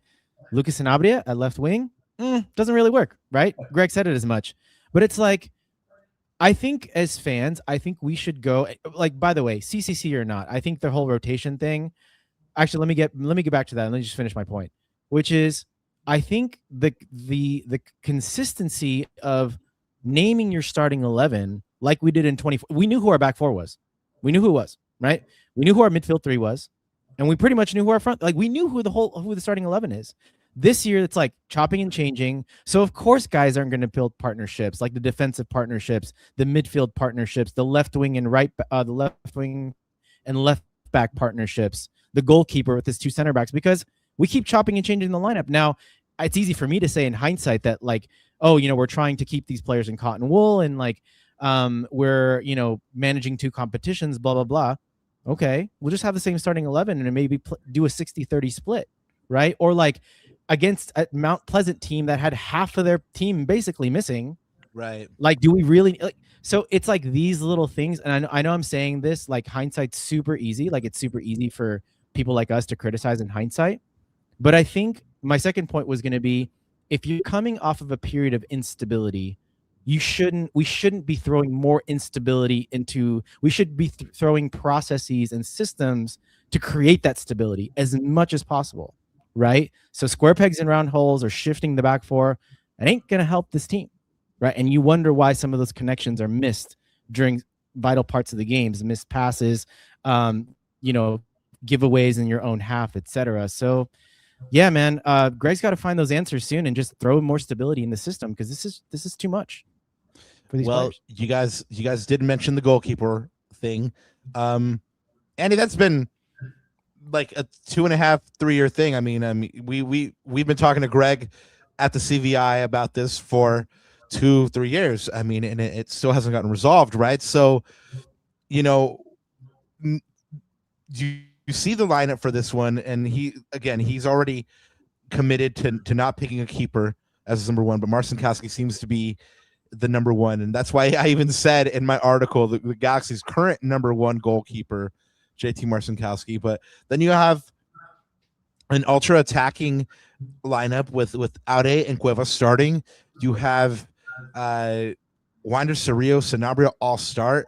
Lucas Sanabria at left wing doesn't really work, right? Greg said it as much. But it's like, I think as fans, I think we should go, like, by the way, CCC or not, I think the whole rotation thing, actually, let me get back to that and let me just finish my point, which is, I think the consistency of naming your starting 11 like we did in 24. We knew who our back four was. We knew who it was, right? We knew who our midfield three was, and we pretty much knew who our front. Like, we knew who the starting 11 is. This year, it's like chopping and changing. So of course, guys aren't going to build partnerships like the defensive partnerships, the midfield partnerships, the left wing and left back partnerships, the goalkeeper with his two center backs, because we keep chopping and changing the lineup. Now, it's easy for me to say in hindsight that, like, oh, we're trying to keep these players in cotton wool and, like, we're, managing two competitions, blah, blah, blah. Okay, we'll just have the same starting 11 and maybe do a 60-30 split, right? Or, like, against a Mount Pleasant team that had half of their team basically missing. Right. Like, do we really... So it's like these little things, and I know I'm saying this, like, hindsight's super easy. Like, it's super easy for people like us to criticize in hindsight. But I think my second point was going to be, if you're coming off of a period of instability, we shouldn't be throwing more instability into, we should be throwing processes and systems to create that stability as much as possible, right? So square pegs in round holes or shifting the back four, it ain't going to help this team, right? And you wonder why some of those connections are missed during vital parts of the games, missed passes, giveaways in your own half, etc. So yeah, man, Greg's got to find those answers soon and just throw more stability in the system, because this is too much for these players. You guys did mention the goalkeeper thing. Andy, that's been like a 2.5, 3 year thing. I mean, we've been talking to Greg at the CVI about this for 2-3 years. I mean, and it still hasn't gotten resolved, right? So, you see the lineup for this one, and he's already committed to not picking a keeper as his number one, but Marcinkowski seems to be the number one, and that's why I even said in my article that the Galaxy's current number one goalkeeper, JT Marcinkowski. But then you have an ultra attacking lineup with Aude and Cuevas starting. You have Wander, Cerrillo, Sanabria all start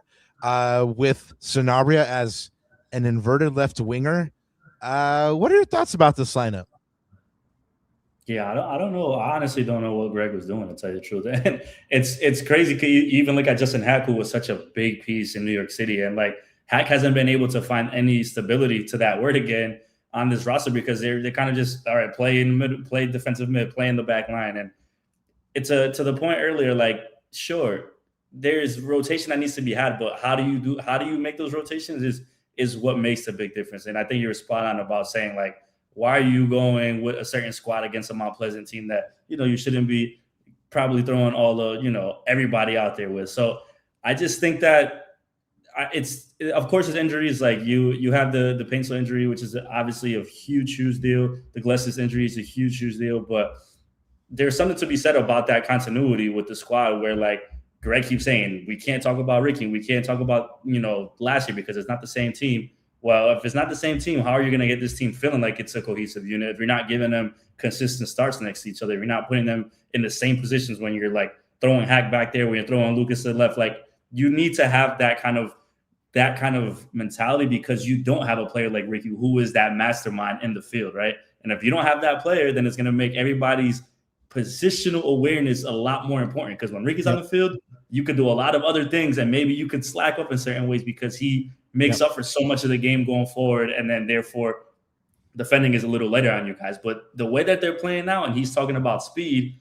with Sanabria as an inverted left winger. What are your thoughts about this lineup? Yeah, I don't know. I honestly don't know what Greg was doing, to tell you the truth. And it's crazy because you even look at Justin Hack, who was such a big piece in New York City, and like Hack hasn't been able to find any stability, to that word again, on this roster, because they're kind of just, all right, play in the mid, play defensive mid, play in the back line. And it's to the point earlier, like, sure, there's rotation that needs to be had, but how do you make those rotations is what makes the big difference. And I think you're spot on about saying, like, why are you going with a certain squad against a Mount Pleasant team that, you shouldn't be probably throwing all the, everybody out there with? So I just think that of course, his injuries, like you have the Paintsel injury, which is obviously a huge deal. The Glasses injury is a huge deal, but there's something to be said about that continuity with the squad, where, like, Greg keeps saying, we can't talk about Ricky, we can't talk about, last year, because it's not the same team. Well, if it's not the same team, how are you going to get this team feeling like it's a cohesive unit if you're not giving them consistent starts next to each other, if you're not putting them in the same positions when you're, like, throwing Hack back there, when you're throwing Lucas to the left? Like, you need to have that kind of mentality, because you don't have a player like Ricky who is that mastermind in the field, right? And if you don't have that player, then it's going to make everybody's positional awareness a lot more important, because when Ricky's on the field, you could do a lot of other things, and maybe you could slack up in certain ways because he makes up for so much of the game going forward, and then therefore defending is a little later on you guys. But the way that they're playing now, and he's talking about speed,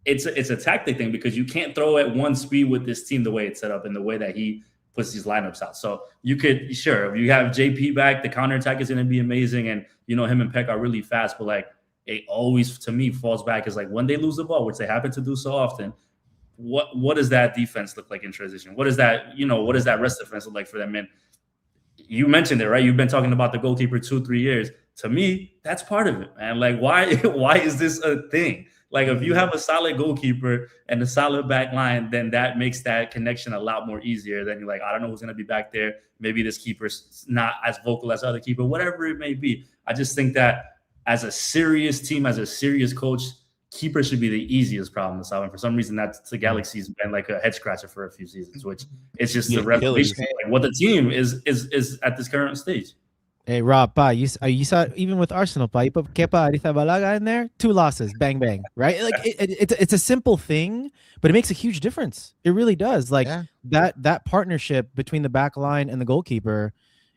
it's a tactic thing, because you can't throw at one speed with this team the way it's set up and the way that he puts these lineups out. So you could, sure, if you have JP back, the counterattack is going to be amazing, and him and Peck are really fast, but like it always, to me, falls back is like when they lose the ball, which they happen to do so often, what does that defense look like in transition? What is that, what does that rest defense look like for them? And you mentioned it, right? You've been talking about the goalkeeper 2-3 years. To me, that's part of it, man. Like, why is this a thing? Like, if you have a solid goalkeeper and a solid back line, then that makes that connection a lot more easier. Then you're like, I don't know who's going to be back there. Maybe this keeper's not as vocal as the other keeper, whatever it may be. I just think that as a serious team, as a serious coach, keeper should be the easiest problem to solve. And for some reason, that's the Galaxy's been like a head scratcher for a few seasons, which it's just the revelation like what the team is at this current stage. Hey, Rob, you saw even with Arsenal, you put Kepa Arrizabalaga in there, 2 losses, bang, bang, right? Like it's a simple thing, but it makes a huge difference. It really does. Like that partnership between the back line and the goalkeeper,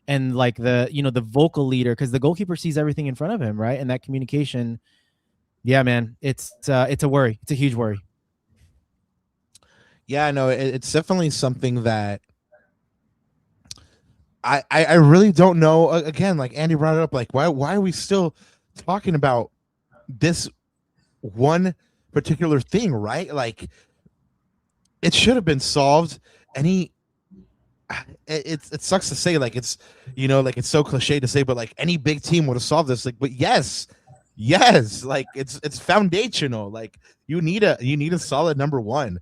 and like the vocal leader, because the goalkeeper sees everything in front of him, right? And that communication, yeah, man, it's a worry. It's a huge worry. Yeah, no, it's definitely something that I really don't know. Again, like Andy brought it up, like why are we still talking about this one particular thing, right? Like it should have been solved. And it sucks to say, like it's like it's so cliche to say, but like any big team would have solved this. Like, but yes, like it's foundational. Like you need a solid number one.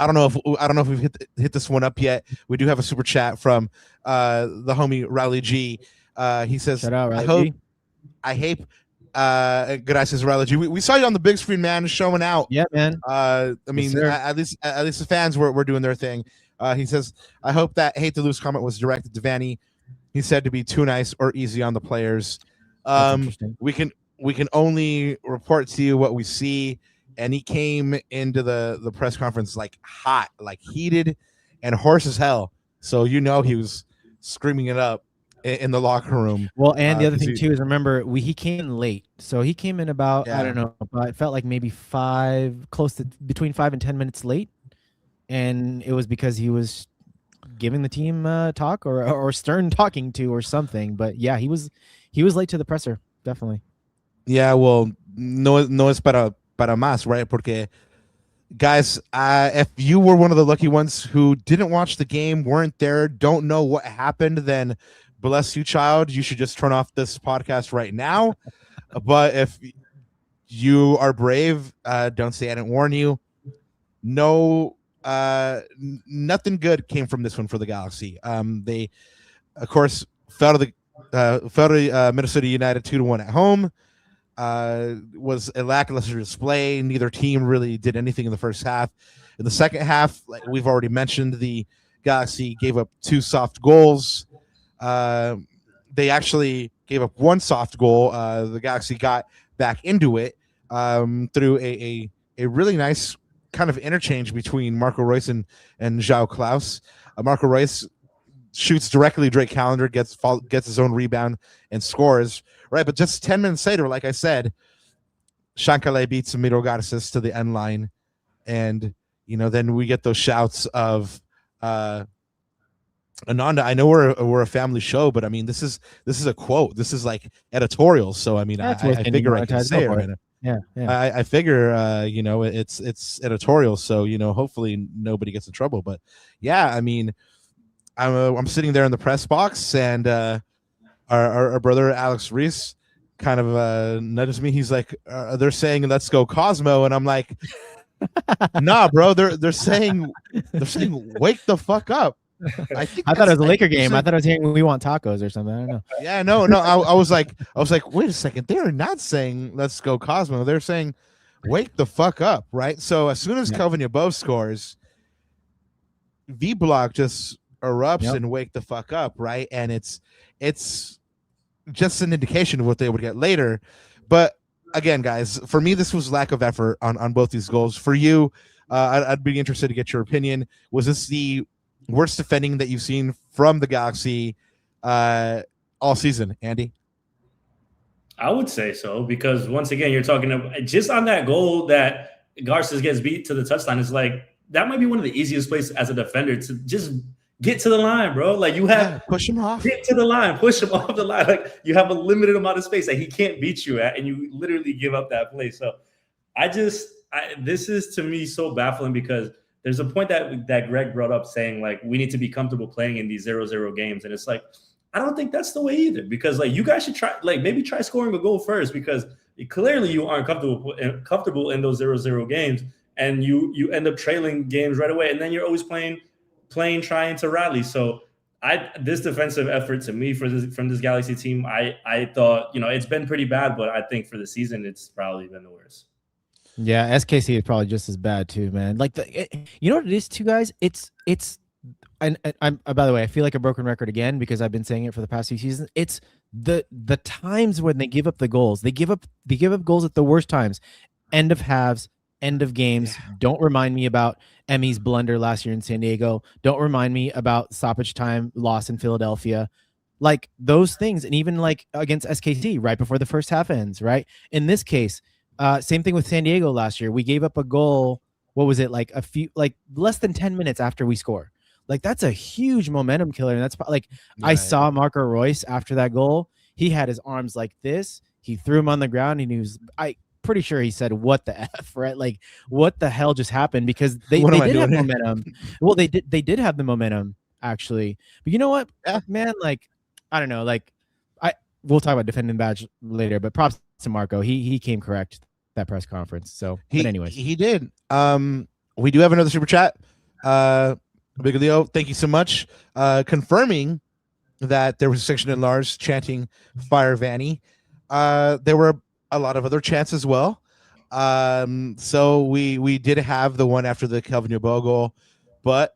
I don't know if we've hit this one up yet. We do have a super chat from the homie Riley G. He says, shout out, Riley gracias, Riley G. We saw you on the big screen, man, showing out. Yeah, man. I mean, yes, at least the fans were doing their thing. He says, I hope that hate to lose comment was directed to Vanney. He said to be too nice or easy on the players. We can only report to you what we see. And he came into the press conference like hot, like heated and hoarse as hell. So he was screaming it up in the locker room. Well, and the other thing too is, remember, he came in late. So he came in about, I don't know, but it felt like maybe between 5 and 10 minutes late. And it was because he was giving the team talk or stern talking to or something. But yeah, he was late to the presser, definitely. Yeah, well, no es para más, right? Porque guys, if you were one of the lucky ones who didn't watch the game, weren't there, don't know what happened, then bless you, child. You should just turn off this podcast right now. But if you are brave, don't say I didn't warn you. No, nothing good came from this one for the Galaxy. They, of course, fell to Minnesota United 2-1 at home. Was a lackluster display. Neither team really did anything in the first half. In the second half, like we've already mentioned, the Galaxy gave up 2 soft goals. They actually gave up 1 soft goal. The Galaxy got back into it through a really nice kind of interchange between Marco Reus and João Klaus. Marco Reus shoots directly Drake Callender, gets his own rebound and scores. Right, but just 10 minutes later, like I said, Shankale beats Miro Garces to the end line, and then we get those shouts of Ananda. I know we're a family show, but I mean this is a quote. This is like editorial, so I mean I figure I can say it. Yeah. I figure it's editorial, so hopefully nobody gets in trouble. But yeah, I mean I'm sitting there in the press box, and our brother Alex Reese kind of nudges me. He's like, "They're saying let's go Cosmo," and I'm like, "Nah, bro. They're saying wake the fuck up." I thought it was a Laker game. I thought I was hearing we want tacos or something. I don't know. Yeah, no. I was like, wait a second. They're not saying let's go Cosmo. They're saying wake the fuck up, right? So as soon as Kelvin Yabov scores, V Block just erupts Yep. and wake the fuck up, right? And it's just an indication of what they would get later. But again, guys, for me, this was lack of effort on both these goals. For you, I'd be interested to get your opinion. Was this the worst defending that you've seen from the Galaxy all season, Andy? I would say so, because once again, you're talking about just on that goal that Garces gets beat to the touchline. It's like that might be one of the easiest places as a defender to just get to the line, bro. Like you have push him off, get to the line, push him off the line. Like you have a limited amount of space that he can't beat you at, and you literally give up that play. So this is to me so baffling, because there's a point that Greg brought up saying like we need to be comfortable playing in these 0-0 games, and it's like I don't think that's the way either, because like you guys should try, like maybe try scoring a goal first, because clearly you aren't comfortable in those 0-0 games, and you end up trailing games right away, and then you're always playing trying to rally. So this defensive effort to me from this Galaxy team, I thought, you know, it's been pretty bad, but I think for the season it's probably been the worst. Yeah, SKC is probably just as bad too, man. Like you know what it is too, guys? It's and I'm by the way, I feel like a broken record again because I've been saying it for the past few seasons. It's the times when they give up the goals. They give up goals at the worst times. End of halves, end of games. Yeah. Don't remind me about Emmy's blunder last year in San Diego. Don't remind me about stoppage time loss in Philadelphia. Like those things, and even like against SKC right before the first half ends, right? In this case, same thing with San Diego last year. We gave up a goal, what was it, like less than 10 minutes after we score. Like that's a huge momentum killer. And that's like, I saw Marco Royce after that goal. He had his arms like this. He threw him on the ground, and he was, pretty sure he said, "What the F," right? Like, what the hell just happened? Because they did have momentum. Well, they did have the momentum actually. But you know what, man? Like, I don't know. Like, we'll talk about defending badge later. But props to Marco. He came correct that press conference. So, but anyways, he did. We do have another super chat. Big Leo, thank you so much. Confirming that there was a section in Lars chanting "Fire Vanney." There were a lot of other chants as well. So we did have the one after the Kelvin Yeboah goal, but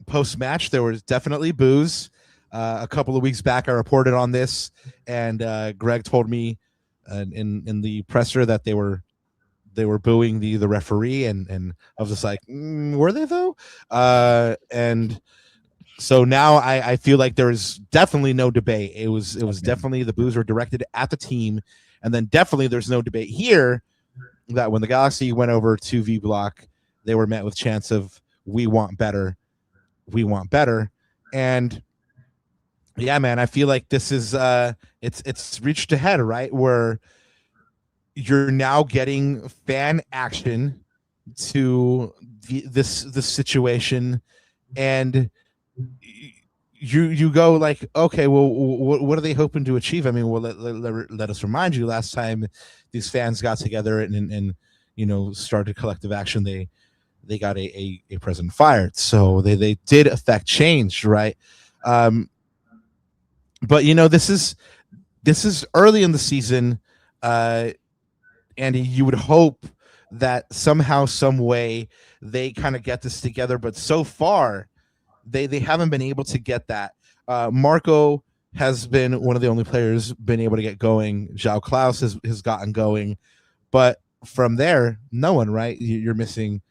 post match there was definitely boos. A couple of weeks back, I reported on this, and Greg told me in the presser that they were booing the referee, and I was just like, were they though? And so now I feel like there is definitely no debate. It was definitely the boos were directed at the team, and then definitely there's no debate here that when the Galaxy went over to V Block, they were met with chants of "We want better, we want better," and yeah, man, I feel like this is it's reached a head, right, where you're now getting fan action to this situation, and you go like, okay, well, what are they hoping to achieve? I mean, well, let us remind you, last time these fans got together and you know started collective action, they got a president fired, so they did affect change, right? But you know, this is early in the season. Andy, you would hope that somehow, some way, they kind of get this together, but so far, they haven't been able to get that. Marco has been one of the only players been able to get going. João Klaus has gotten going, but from there, no one. Right? You're missing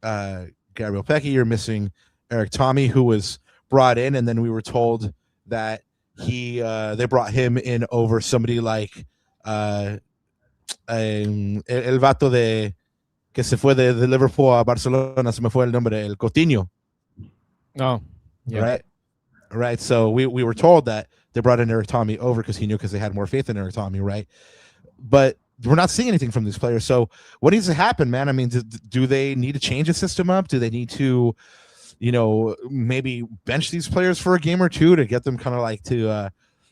Gabriel Pecci. You're missing Eric Tommy, who was brought in, and then we were told that they brought him in over somebody like. El vato de que se fue de Liverpool a Barcelona, se me fue el nombre, el Coutinho. Oh, yeah. Right. So we were told that they brought in Eric Tommy over Coutinho because they had more faith in Eric Tommy, right? But we're not seeing anything from these players. So what needs to happen, man? I mean, do they need to change the system up? Do they need to, you know, maybe bench these players for a game or two to get them kind of like to,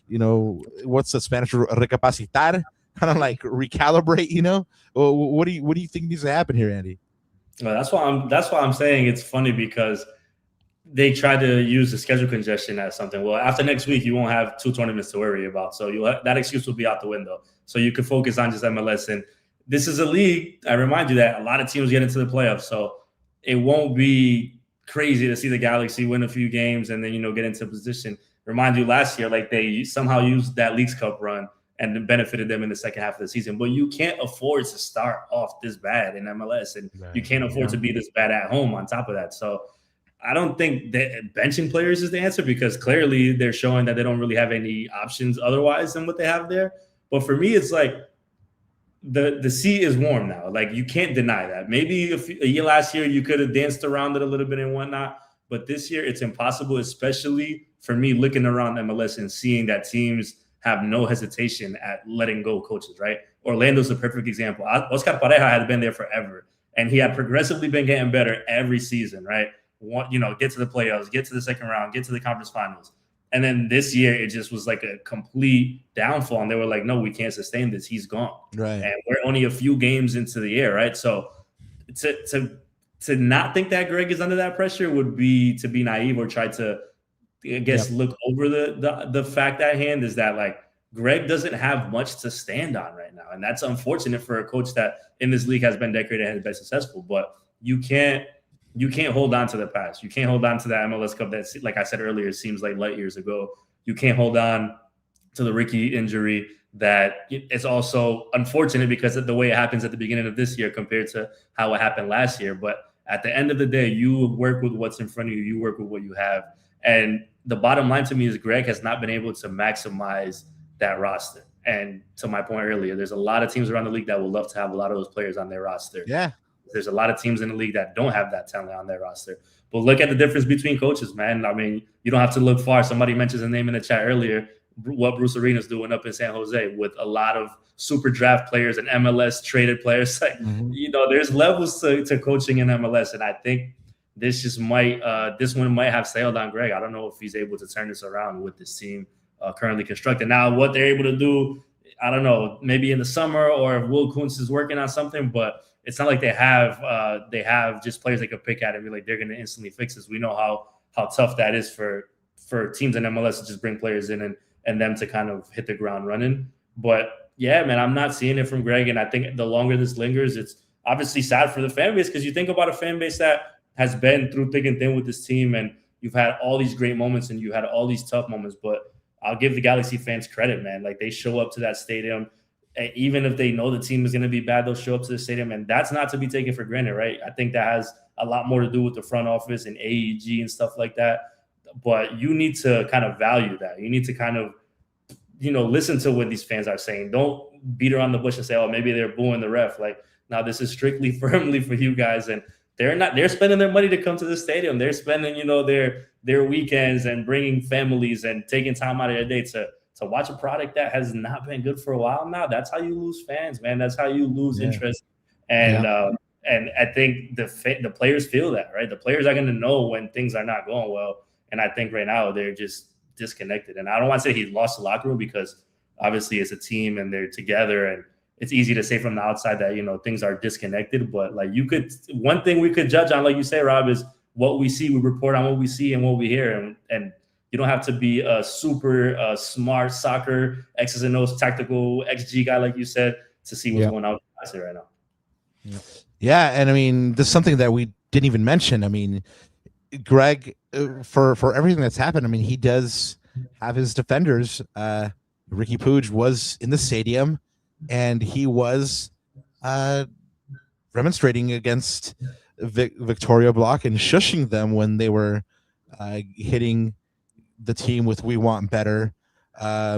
you know, what's the Spanish, recapacitar? Kind of like recalibrate, you know? Well, what do you think needs to happen here, Andy? Well, that's why I'm saying it's funny, because they try to use the schedule congestion as something. Well, after next week, you won't have 2 tournaments to worry about, so that excuse will be out the window. So you can focus on just MLS. And this is a league, I remind you, that a lot of teams get into the playoffs, so it won't be crazy to see the Galaxy win a few games and then, you know, get into position. Remind you last year, like they somehow used that Leagues Cup run and it benefited them in the second half of the season. But you can't afford to start off this bad in MLS, and you can't afford to be this bad at home on top of that. So I don't think that benching players is the answer, because clearly they're showing that they don't really have any options otherwise than what they have there. But for me, it's like the sea is warm now. Like, you can't deny that. Maybe a year last year you could have danced around it a little bit and whatnot, but this year it's impossible, especially for me looking around MLS and seeing that teams have no hesitation at letting go coaches, right? Orlando's a perfect example. Oscar Pareja had been there forever, and he had progressively been getting better every season, right? Get to the playoffs, get to the second round, get to the conference finals. And then this year, it just was like a complete downfall. And they were like, no, we can't sustain this. He's gone. Right. And we're only a few games into the year, right? So to not think that Greg is under that pressure would be to be naive or try to, I guess, look over the fact at hand is that, like, Greg doesn't have much to stand on right now. And that's unfortunate for a coach that in this league has been decorated and has been successful. But you can't hold on to the past. You can't hold on to that MLS Cup that, like I said earlier, seems like light years ago. You can't hold on to the Ricky injury that it's also unfortunate because of the way it happens at the beginning of this year compared to how it happened last year. But at the end of the day, you work with what's in front of you. You work with what you have. And the bottom line to me is Greg has not been able to maximize that roster. And to my point earlier, there's a lot of teams around the league that would love to have a lot of those players on their roster. Yeah. There's a lot of teams in the league that don't have that talent on their roster. But look at the difference between coaches, man. I mean, you don't have to look far. Somebody mentioned his name in the chat earlier, what Bruce Arena's doing up in San Jose with a lot of super draft players and MLS traded players. Like, there's levels to coaching in MLS. And I think this one might have sailed on Greg. I don't know if he's able to turn this around with this team currently constructed. Now, what they're able to do, I don't know, maybe in the summer or if Will Kuntz is working on something, but it's not like they have just players they could pick at and be like, they're going to instantly fix this. We know how tough that is for teams in MLS to just bring players in and them to kind of hit the ground running. But yeah, man, I'm not seeing it from Greg. And I think the longer this lingers, it's obviously sad for the fan base, because you think about a fan base that has been through thick and thin with this team, and you've had all these great moments and you had all these tough moments. But I'll give the Galaxy fans credit, man. Like, they show up to that stadium. Even if they know the team is going to be bad, they'll show up to the stadium, and that's not to be taken for granted, right? I think that has a lot more to do with the front office and AEG and stuff like that. But you need to kind of value that. You need to kind of, listen to what these fans are saying. Don't beat around the bush and say, oh, maybe they're booing the ref. Like, now this is strictly firmly for you guys, and they're spending their money to come to the stadium. They're spending, their weekends and bringing families and taking time out of their day to watch a product that has not been good for a while now. That's how you lose fans, man. That's how you lose interest. And I think the players feel that, right? The players are going to know when things are not going well. And I think right now they're just disconnected. And I don't want to say he lost the locker room, because obviously it's a team and they're together, and it's easy to say from the outside that, things are disconnected. But like, one thing we could judge on, like you say, Rob, is what we see. We report on what we see and what we hear. And you don't have to be a super smart soccer X's and O's tactical XG guy, like you said, to see what's going on right now. Yeah, and I mean, there's something that we didn't even mention. I mean, Greg, for everything that's happened, I mean, he does have his defenders. Ricky Puig was in the stadium, and he was demonstrating against Victoria Block and shushing them when they were hitting the team with "We Want Better." I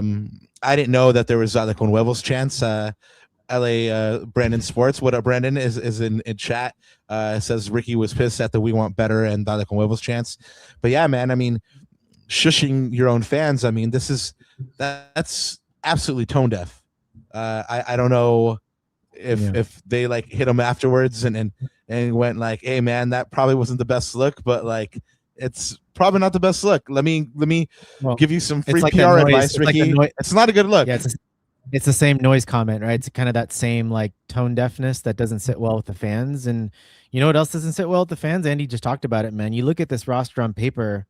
didn't know that there was the Con Huevos chants. LA Brandon Sports, what up, Brandon, is in chat. Says Ricky was pissed at the "We Want Better" and Dale Con Huevos chants. But yeah, man, I mean, shushing your own fans, I mean, that's absolutely tone deaf. I don't know if they like hit him afterwards and went like, hey man, that probably wasn't the best look, but like, it's probably not the best look. Let me give you some free PR advice, Ricky. It's not a good look. Yeah, it's the same noise comment, right? It's kind of that same like tone deafness that doesn't sit well with the fans. And you know what else doesn't sit well with the fans? Andy just talked about it, man. You look at this roster on paper,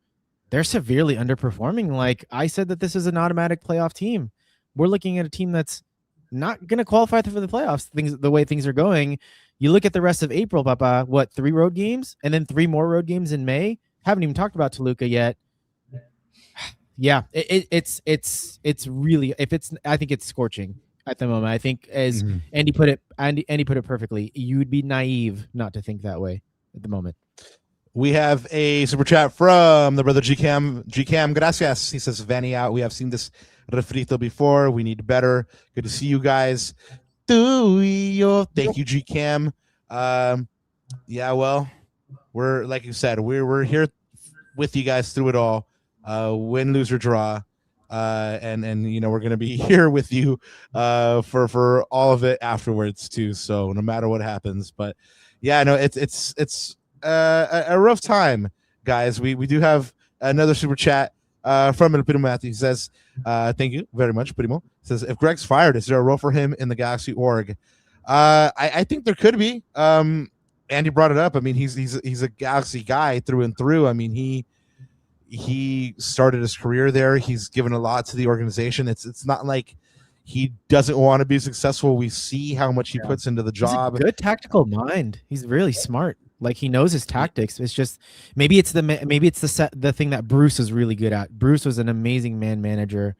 they're severely underperforming. Like I said, that this is an automatic playoff team. We're looking at a team that's not going to qualify for the playoffs. The way things are going, you look at the rest of April, Papa. What, 3 road games and then 3 more road games in May? Haven't even talked about Toluca yet. Yeah, it's really, I think it's scorching at the moment. I think as Andy put it perfectly. You would be naive not to think that way at the moment. We have a super chat from the brother GCam gracias. He says, Vanney out. We have seen this refrito before. We need better. Good to see you guys. Thank you, GCam. Yeah, well, we're, like you said, we're here with you guys through it all. Win, lose, or draw. And you know, we're gonna be here with you for all of it afterwards too. So no matter what happens, but yeah, no, it's a rough time, guys. We do have another super chat from El Primo Matthew. He says, thank you very much, Primo. Says, if Greg's fired, is there a role for him in the Galaxy org? I think there could be. Andy brought it up. I mean, he's a Galaxy guy through and through. I mean, he started his career there. He's given a lot to the organization. It's not like he doesn't want to be successful. We see how much he puts into the job. He's a good tactical mind. He's really smart. Like, he knows his tactics. It's just maybe it's the thing that Bruce is really good at. Bruce was an amazing man manager.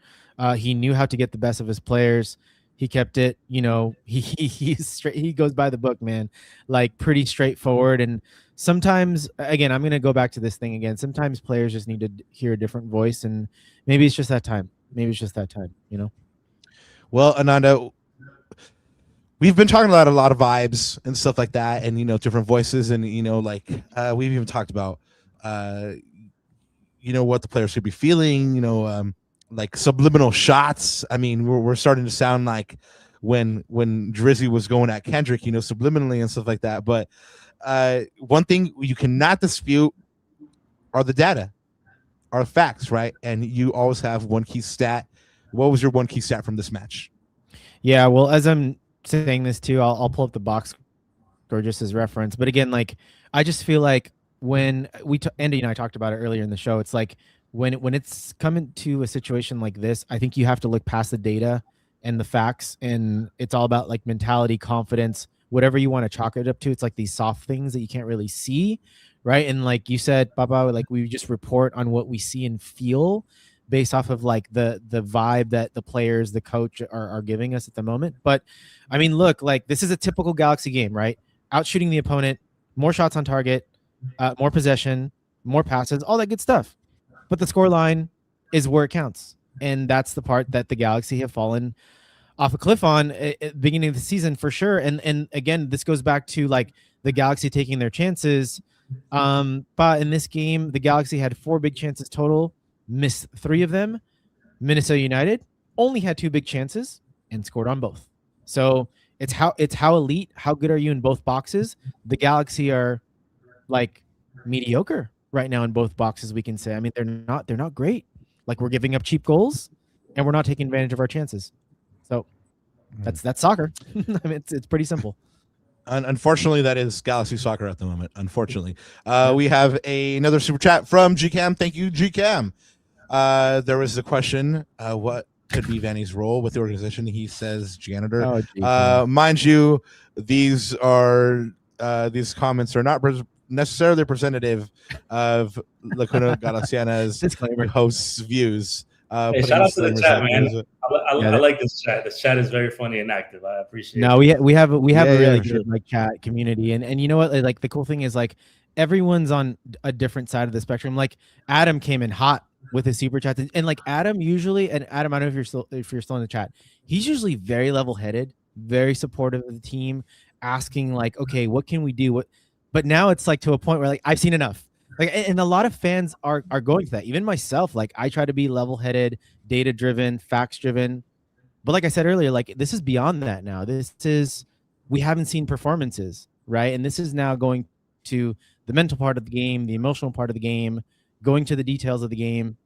He knew how to get the best of his players. He kept it, you know, he's straight. He goes by the book, man. Like, pretty straightforward. And sometimes, again, I'm going to go back to this thing again. Sometimes players just need to hear a different voice, and maybe it's just that time. You know? Well, Ananda, we've been talking about a lot of vibes and stuff like that, and, you know, different voices, and, you know, like we've even talked about, you know, what the players should be feeling, you know, like subliminal shots. I mean, we're starting to sound like when Drizzy was going at Kendrick, you know, subliminally and stuff like that. But one thing you cannot dispute are the data, are the facts, right? And you always have one key stat. What was your one key stat from this match? Yeah, well, as I'm saying this too, I'll pull up the box score just as reference. But again, like, I just feel like when Andy and I talked about it earlier in the show, it's like when it's coming to a situation like this, I think you have to look past the data and the facts, and it's all about like mentality, confidence, whatever you want to chalk it up to. It's like these soft things that you can't really see, right? And like you said, Papa, like, we just report on what we see and feel based off of like the vibe that the players, the coach are giving us at the moment. But I mean, look, like, this is a typical Galaxy game, right? Outshooting the opponent, more shots on target, more possession, more passes, all that good stuff. But the scoreline is where it counts. And that's the part that the Galaxy have fallen off a cliff on at the beginning of the season, for sure. And again, this goes back to like the Galaxy taking their chances. But in this game, the Galaxy had 4 big chances total, missed 3 of them. Minnesota United only had 2 big chances and scored on both. So it's how elite, how good are you in both boxes? The Galaxy are like mediocre right now in both boxes, we can say. I mean, they're not great. Like, we're giving up cheap goals and we're not taking advantage of our chances. So that's soccer. I mean, it's pretty simple. Unfortunately, that is Galaxy soccer at the moment. Unfortunately, we have another super chat from GCam. Thank you, GCam. There was a question: what could be Vanney's role with the organization? He says janitor. Oh, mind you, these comments are not necessarily representative of La Cuna Galaxiana's host's views. Hey, shout out to the chat, man. I like this chat. This chat is very funny and active. I appreciate it. No, we have a really good like chat community, and you know what? Like, the cool thing is, like, everyone's on a different side of the spectrum. Like, Adam came in hot with his super chat, and like Adam usually, and Adam, I don't know if you're still in the chat. He's usually very level-headed, very supportive of the team, asking like, okay, what can we do? But now it's like to a point where like I've seen enough. Like, and a lot of fans are going to that. Even myself, like, I try to be level-headed, data-driven, facts-driven. But like I said earlier, like, this is beyond that now. We haven't seen performances, right? And this is now going to the mental part of the game, the emotional part of the game, going to the details of the game.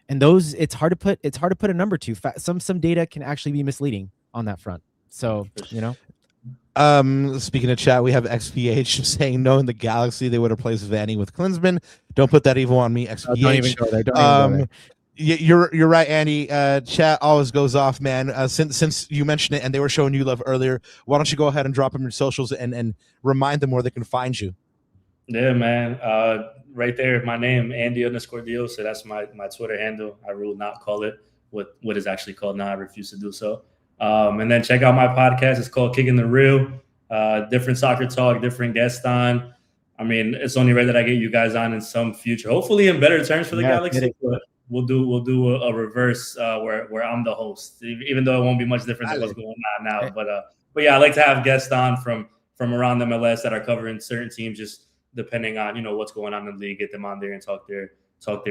And those, it's hard to put a number to. Some data can actually be misleading on that front. So, you know. Speaking of chat, we have XPH saying, knowing the Galaxy, they would replace Vanney with Klinsmann. Don't put that evil on me, XPH. Don't even go there. You're right, Andy. Chat always goes off, man. Since you mentioned it and they were showing you love earlier, why don't you go ahead and drop them your socials and remind them where they can find you? Yeah, man. Right there, my name, Andy _Deossa. That's my Twitter handle. I will not call it what is actually called now. I refuse to do so. And then check out my podcast. It's called Kicking the Real. Different soccer talk, different guests on. I mean, it's only right that I get you guys on in some future, hopefully in better terms for the Galaxy. But we'll do a reverse where I'm the host, even though it won't be much different than what's going on now. But yeah, I like to have guests on from around the MLS that are covering certain teams, just depending on what's going on in the league, get them on there and talk their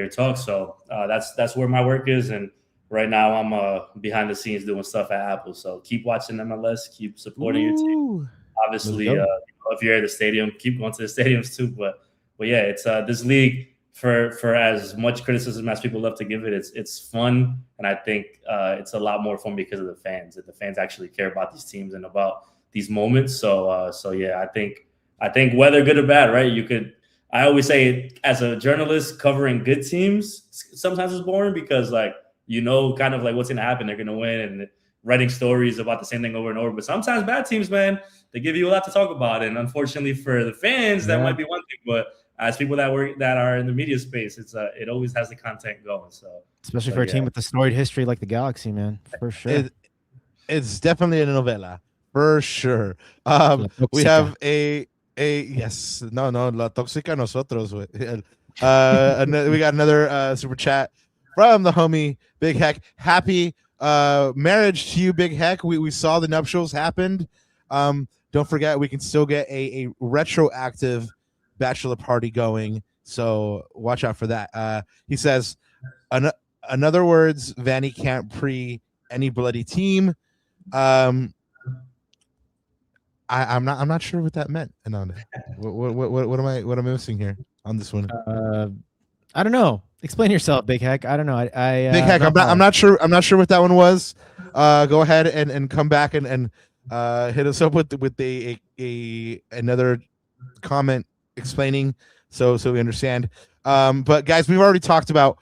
talk. So that's where my work is, and right now I'm behind the scenes doing stuff at Apple. So keep watching MLS, keep supporting your team. Obviously, if you're at the stadium, keep going to the stadiums too. But yeah, it's this league. For as much criticism as people love to give it, it's fun, and I think it's a lot more fun because of the fans. That the fans actually care about these teams and about these moments. So yeah, I think whether good or bad, right? I always say, as a journalist covering good teams, sometimes it's boring because kind of like what's going to happen. They're going to win, and writing stories about the same thing over and over. But sometimes bad teams, man, they give you a lot to talk about, and unfortunately for the fans, that might be one thing, but as people that are in the media space, it always has the content going. So especially for a team with a storied history like the Galaxy, man, for sure. It's definitely a novela for sure. We have a yes, no, la tóxica nosotros. We got another super chat from the homie Big Heck. Happy marriage to you, Big Heck. We saw the nuptials happened. Don't forget, we can still get a retroactive bachelor party going, so watch out for that. He says, in other words, Vanney can't pre any bloody team. I'm not sure what that meant, Ananda. What am I missing here on this one? I don't know. Explain yourself, Big Heck. I don't know. Big Heck, I'm not sure what that one was. Go ahead and come back and hit us up with another comment explaining so we understand. But guys, we've already talked about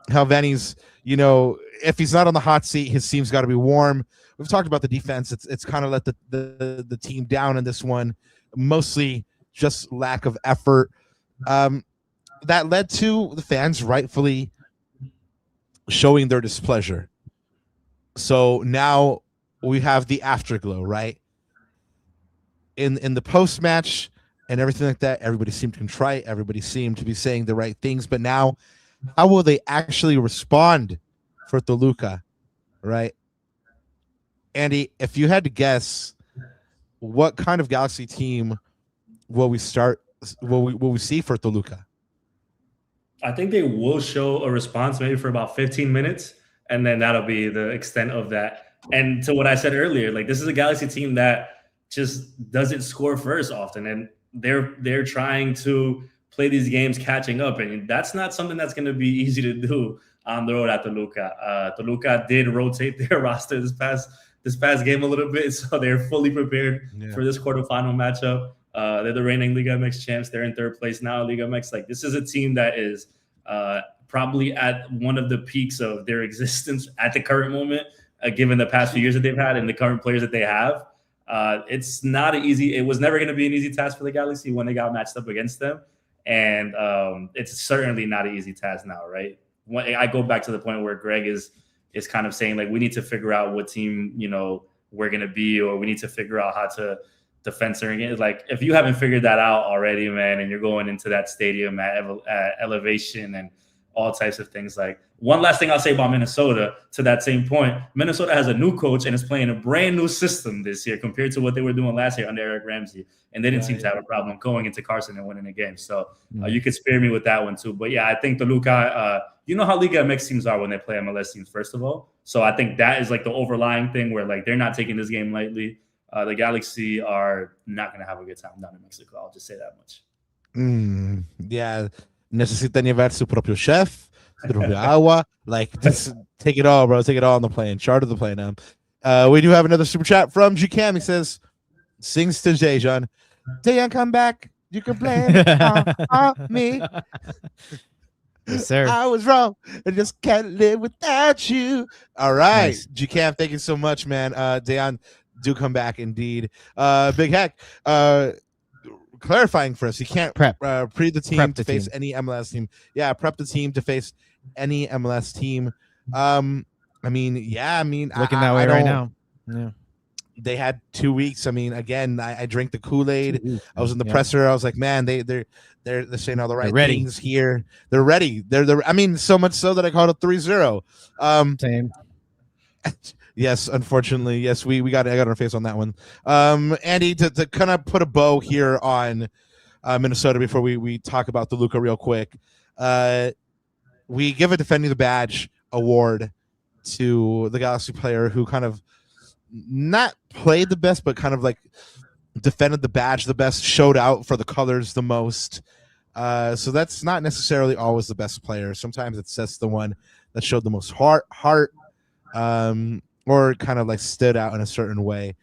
how Vanney's, if he's not on the hot seat, his team's got to be warm. We've talked about the defense. It's kind of let the team down in this one, mostly just lack of effort. That led to the fans rightfully showing their displeasure. So now we have the afterglow, right? In the post-match and everything like that, everybody seemed contrite. Everybody seemed to be saying the right things. But now, how will they actually respond for Toluca, right? Andy, if you had to guess, what kind of Galaxy team will we see for Toluca? I think they will show a response maybe for about 15 minutes, and then that'll be the extent of that. And to what I said earlier, this is a Galaxy team that just doesn't score first often, and they're trying to play these games catching up, and that's not something that's going to be easy to do on the road at Toluca. Toluca did rotate their roster this past game a little bit, so they're fully prepared for this quarterfinal matchup. They're the reigning Liga MX champs. They're in third place now, Liga MX. This is a team that is probably at one of the peaks of their existence at the current moment, given the past few years that they've had and the current players that they have. It's not easy. It was never going to be an easy task for the Galaxy when they got matched up against them. And it's certainly not an easy task now, right? I go back to the point where Greg is kind of saying, we need to figure out what team, we're going to be, or we need to figure out how to defend certain games. If you haven't figured that out already, man, and you're going into that stadium at elevation and all types of things. One last thing I'll say about Minnesota, to that same point, Minnesota has a new coach and is playing a brand new system this year compared to what they were doing last year under Eric Ramsey. And they didn't seem to have a problem going into Carson and winning a game. So you could spare me with that one too. But yeah, I think Toluca, you know how Liga MX teams are when they play MLS teams, first of all. So I think that is the overlying thing where they're not taking this game lightly. The Galaxy are not going to have a good time down in Mexico. I'll just say that much. Yeah. Necesitan llevar su propio chef, su propio agua. Just take it all, bro. Take it all on the plane. Charter the plane. We do have another super chat from G-Cam. He says, sings to Jajon. Jayon, come back. You can play on me. Yes, sir. I was wrong. I just can't live without you. All right. Nice. GCAM, thank you so much, man. Deon, do come back indeed. Big Heck, clarifying for us, you can't Prep. pre the team Prep to the face team. any MLS team. Yeah, prep the team to face any MLS team. I mean, Looking that way right now. Yeah. They had 2 weeks. I mean, again, I drank the Kool-Aid. 2 weeks, I was in the yeah. presser. I was like, man, they're saying all the right ready. things here. They're ready. They're I mean, so much so that I called it 3-0. Same. Yes, unfortunately, yes, I got our face on that one. Andy, to kind of put a bow here on Minnesota before we talk about Toluca real quick. We give a defending the badge award to the Galaxy player who kind of not played the best, but kind of like defended the badge the best, showed out for the colors the most. So that's not necessarily always the best player. Sometimes it's just the one that showed the most heart, or kind of like stood out in a certain way.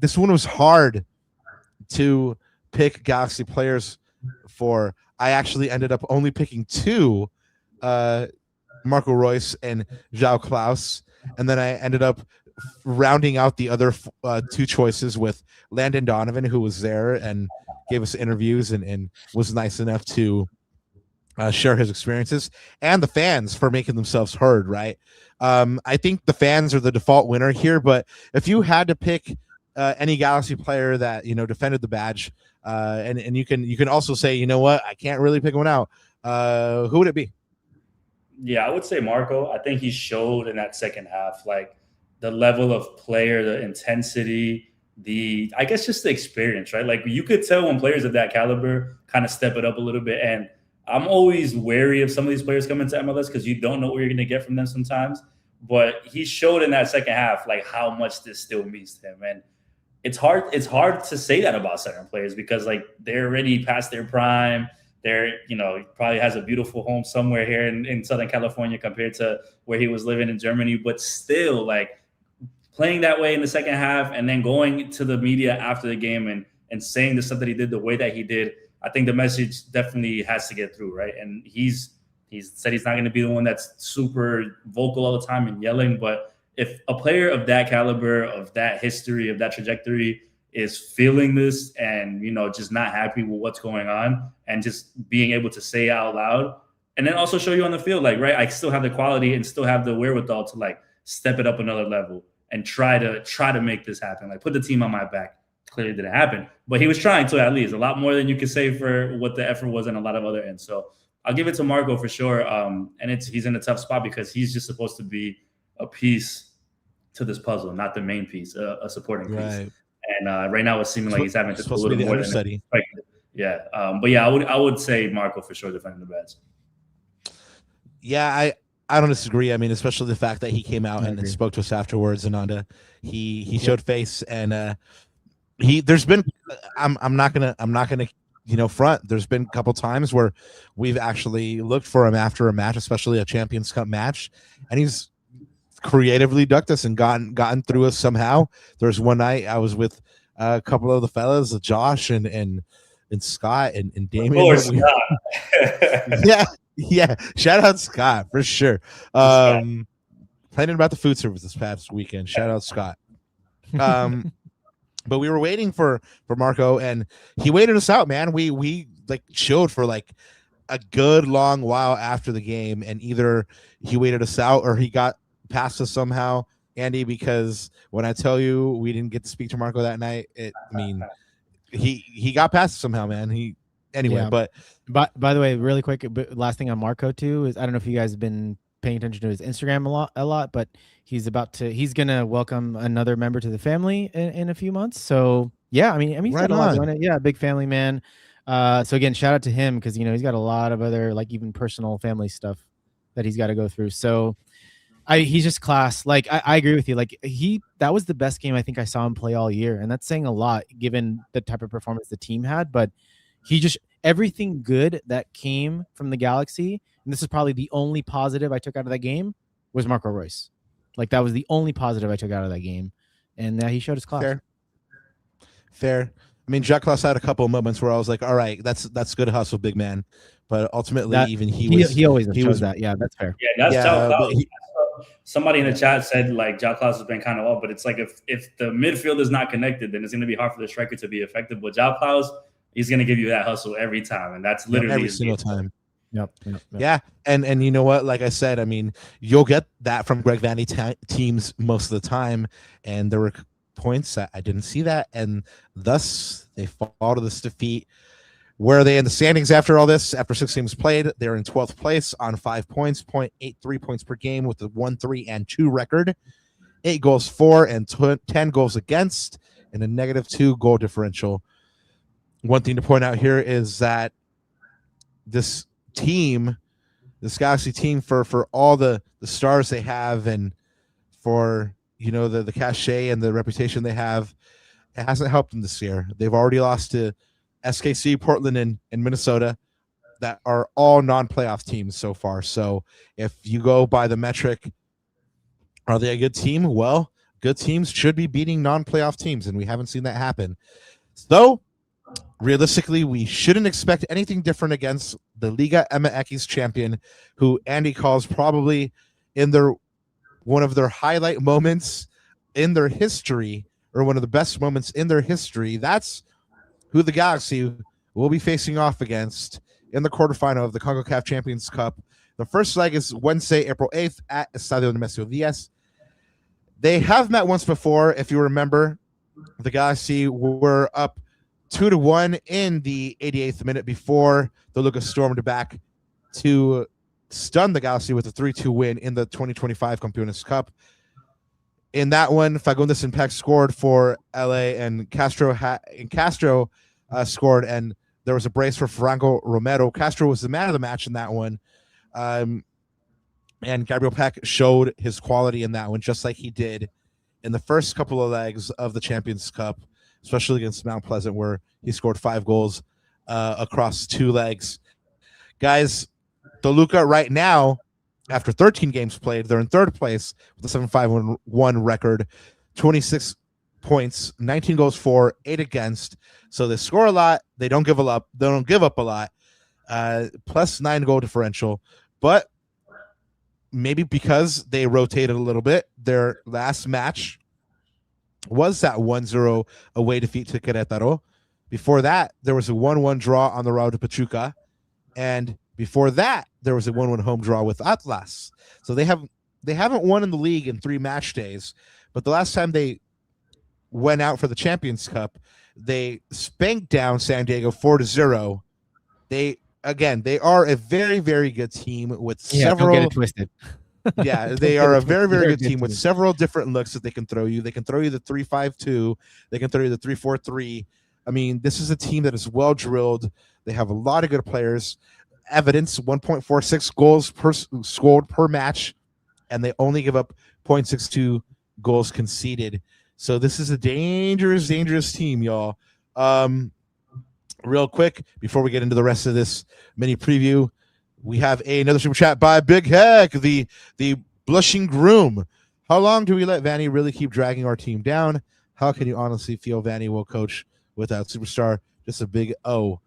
This one was hard to pick Galaxy players for. I actually ended up only picking 2, Marco Reus and João Klaus, and then I ended up rounding out the other 2 choices with Landon Donovan, who was there and gave us interviews and was nice enough to share his experiences, and the fans for making themselves heard, right? I think the fans are the default winner here, but if you had to pick any Galaxy player that, defended the badge, and you can also say, you know what, I can't really pick one out, who would it be? Yeah, I would say Marco. I think he showed in that second half, like the level of player, the intensity, I guess just the experience, right? Like you could tell when players of that caliber kind of step it up a little bit. And I'm always wary of some of these players coming to MLS because you don't know what you're going to get from them sometimes. But he showed in that second half, like how much this still means to him. And it's hard to say that about certain players because like they're already past their prime. They're, he probably has a beautiful home somewhere here in Southern California compared to where he was living in Germany. But still, like playing that way in the second half and then going to the media after the game and saying the stuff that he did the way that he did, I think the message definitely has to get through, right? And he's said he's not going to be the one that's super vocal all the time and yelling. But if a player of that caliber, of that history, of that trajectory is feeling this and, just not happy with what's going on and just being able to say out loud and then also show you on the field, like, right, I still have the quality and still have the wherewithal to like step it up another level and try to make this happen. Like put the team on my back. Clearly didn't happen, but he was trying to at least a lot more than you could say for what the effort was in a lot of other ends. So I'll give it to Marco for sure. And he's in a tough spot because he's just supposed to be a piece to this puzzle, not the main piece, a supporting piece. Right. And right now it's seeming like he's having to do a little more than expected. Yeah. But yeah, I would say Marco for sure defending the badge. Yeah, I don't disagree. I mean, especially the fact that he came out and spoke to us afterwards, Ananda. He showed face and there's been I'm not gonna front. There's been a couple times where we've actually looked for him after a match, especially a Champions Cup match, and he's creatively ducked us and gotten through us somehow. There's one night I was with a couple of the fellas, Josh and Scott and Damien. Of course, Scott. yeah. Shout out Scott for sure. Planning about the food service this past weekend. Shout out Scott. But we were waiting for Marco, and he waited us out, man. We like chilled for like a good long while after the game, and either he waited us out or he got past us somehow, Andy, because when I tell you we didn't get to speak to Marco that night, he got past us somehow, man. But by the way, really quick, last thing on Marco too is I don't know if you guys have been paying attention to his Instagram a lot, but he's gonna welcome another member to the family in a few months. So yeah, I mean he's got a lot going on. Yeah, big family man. So again, shout out to him because he's got a lot of other like even personal family stuff that he's got to go through. So he's just class. Like I agree with you. Like that was the best game I think I saw him play all year, and that's saying a lot given the type of performance the team had. But he just everything good that came from the Galaxy, and this is probably the only positive I took out of that game, was Marco Reus. Like that was the only positive I took out of that game, and he showed his class. Fair. I mean, Jack Klaus had a couple of moments where I was like, "All right, that's good hustle, big man." but ultimately, That even he always he shows was that. Yeah, that's fair. Yeah, that's João but Klaus. Somebody in the chat said like João Klaus has been kind of off, but it's like if the midfield is not connected, then it's going to be hard for the striker to be effective. But João Klaus, he's going to give you that hustle every time, and that's literally every single time. Yep. Yeah, and you know what? Like I said, I mean, you'll get that from Greg Vanney teams most of the time, and there were points that I didn't see that, and thus they fall to this defeat. Where are they in the standings after all this? After 6 games played, they're in 12th place on 5 points, 0.83 points per game with a 1-3-2 record, 8 goals for and 10 goals against, and a -2 goal differential. One thing to point out here is that this Galaxy team, for all the stars they have and for the cachet and the reputation they have, it hasn't helped them this year. They've already lost to SKC, Portland, and Minnesota, that are all non-playoff teams so far. So if you go by the metric, are they a good team? Well, good teams should be beating non-playoff teams, and we haven't seen that happen. So realistically, we shouldn't expect anything different against the Liga MX champion, who Andy calls probably one of their highlight moments in their history, or one of the best moments in their history. That's who the Galaxy will be facing off against in the quarterfinal of the CONCACAF Champions Cup. The first leg is Wednesday, April 8th at Estadio Nemesio Diaz. They have met once before. If you remember, the Galaxy were up 2-1 in the 88th minute before Toluca stormed back to stun the Galaxy with a 3-2 win in the 2025 Campeones Cup. In that one, Fagundes and Peck scored for LA, and Castro scored, and there was a brace for Franco Romero. Castro was the man of the match in that one, and Gabriel Peck showed his quality in that one, just like he did in the first couple of legs of the Champions Cup, especially against Mount Pleasant, where he scored 5 goals across 2 legs. Guys, Toluca right now, after 13 games played, they're in 3rd place with a 7-5-1 record, 26 points, 19 goals for, 8 against. So they score a lot. They don't give up. They don't give up a lot. Plus 9 goal differential. But maybe because they rotated a little bit, their last match was that 1-0 away defeat to Querétaro. Before that, there was a 1-1 draw on the road to Pachuca. And before that, there was a 1-1 home draw with Atlas. So they haven't won in the league in 3 match days. But the last time they went out for the Champions Cup, they spanked down San Diego 4-0. They are a very, very good team with several. Don't get it twisted. Yeah, they are a very, very good team with several different looks that they can throw you. They can throw you the 3-5-2. They can throw you the 3-4-3. I mean, this is a team that is well drilled. They have a lot of good players. Evidence 1.46 goals scored per match, and they only give up 0.62 goals conceded. So this is a dangerous, dangerous team, y'all. Real quick, before we get into the rest of this mini preview, we have another super chat by Big Heck, the blushing groom. How long do we let Vanney really keep dragging our team down? How can you honestly feel Vanney will coach without superstar? Just a big O.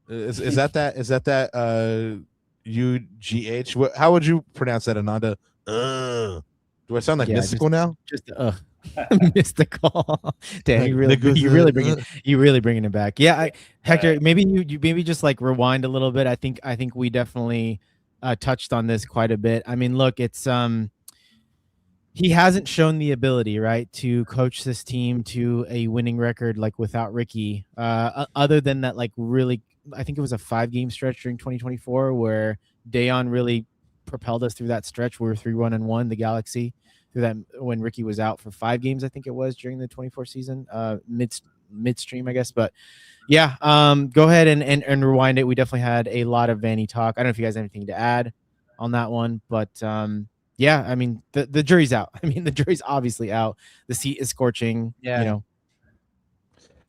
Is that UGH? How would you pronounce that, Ananda? Do I sound like mystical now? Just mystical. Damn, you really bringing it back. Yeah, Hector, maybe you just like rewind a little bit. I think we definitely touched on this quite a bit. I mean, look, it's he hasn't shown the ability, right, to coach this team to a winning record like without Ricky. Other than that, like really, I think it was a 5-game stretch during 2024 where Dayon really propelled us through that stretch. We were 3-1-1, the Galaxy, through that when Ricky was out for 5 games, I think it was during the 24 season, midstream, I guess. But yeah, go ahead and rewind it. We definitely had a lot of Vanney talk. I don't know if you guys have anything to add on that one, but yeah, I mean, the jury's out. I mean, the jury's obviously out. The seat is scorching. Yeah, you know.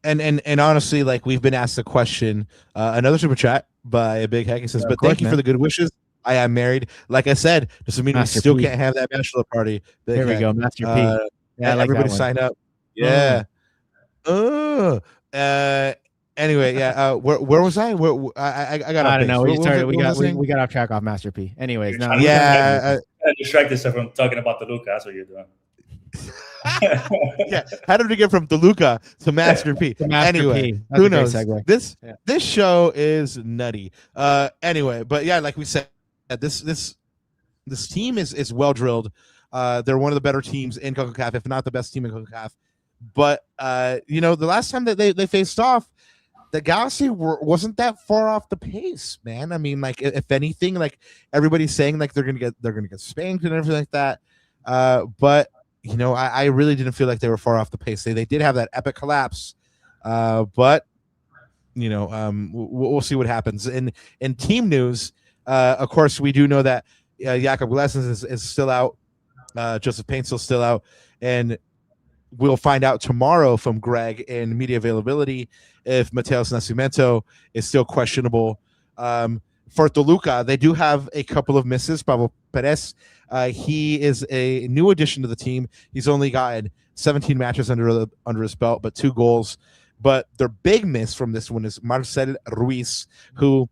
And honestly, like, we've been asked a question, another super chat by a Big Heck. He says, "But thank you for the good wishes. I am married." Like I said, doesn't mean Master we still P. Can't have that bachelor party. There we go, Master P. Yeah, like everybody sign up. Yeah. Anyway, yeah. Where was I? I got. I don't base. know. We started. We saying? got off track off Master P. Anyways, no. Yeah. Distract yourself from talking about the Luca. That's what you're doing. Yeah, how did we get from Toluca to Master P? Anyway, who knows? This show is nutty. Anyway, but yeah, like we said, this team is well drilled. They're one of the better teams in CONCACAF, if not the best team in CONCACAF. But the last time that they faced off, the Galaxy wasn't that far off the pace, man. I mean, like if anything, like everybody's saying, like they're gonna get spanked and everything like that. But I really didn't feel like they were far off the pace. They did have that epic collapse, but we'll see what happens. In team news, of course, we do know that Jakob Glessens is still out. Joseph Payne's still out, and we'll find out tomorrow from Greg in media availability if Mateus Nascimento is still questionable. For Toluca, they do have a couple of misses. Pablo Perez, he is a new addition to the team. He's only gotten 17 matches under his belt, but 2 goals. But their big miss from this one is Marcel Ruiz, who,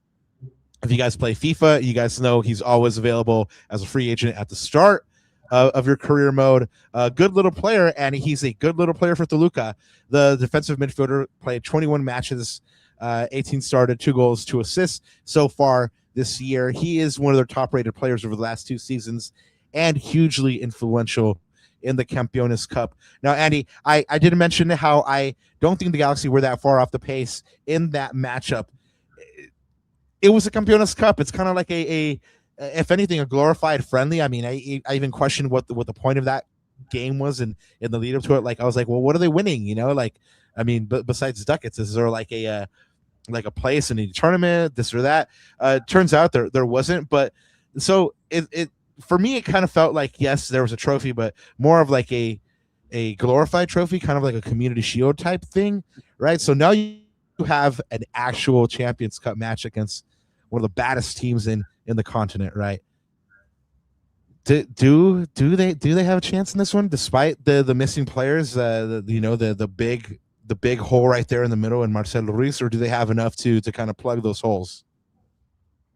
if you guys play FIFA, you guys know he's always available as a free agent at the start of your career mode. Good little player, and he's a good little player for Toluca. The defensive midfielder played 21 matches, 18 started, 2 goals, 2 assists so far this year. He is one of their top-rated players over the last 2 seasons and hugely influential in the Campeones Cup. Now, Andy, I didn't mention how I don't think the Galaxy were that far off the pace in that matchup. It was a Campeones Cup. It's kind of like a if anything, a glorified friendly. I mean, I even questioned what the point of that game was in the lead up to it. Like, I was like, well, what are they winning? Like, I mean, but besides ducats, is there like a place in a tournament, this or that? Turns out there wasn't. But so it for me, it kind of felt like, yes, there was a trophy, but more of like a glorified trophy, kind of like a community shield type thing, right? So now you have an actual Champions Cup match against one of the baddest teams in the continent, right? Do they have a chance in this one, despite the missing players? The big hole right there in the middle in Marcel Ruiz, or do they have enough to kind of plug those holes?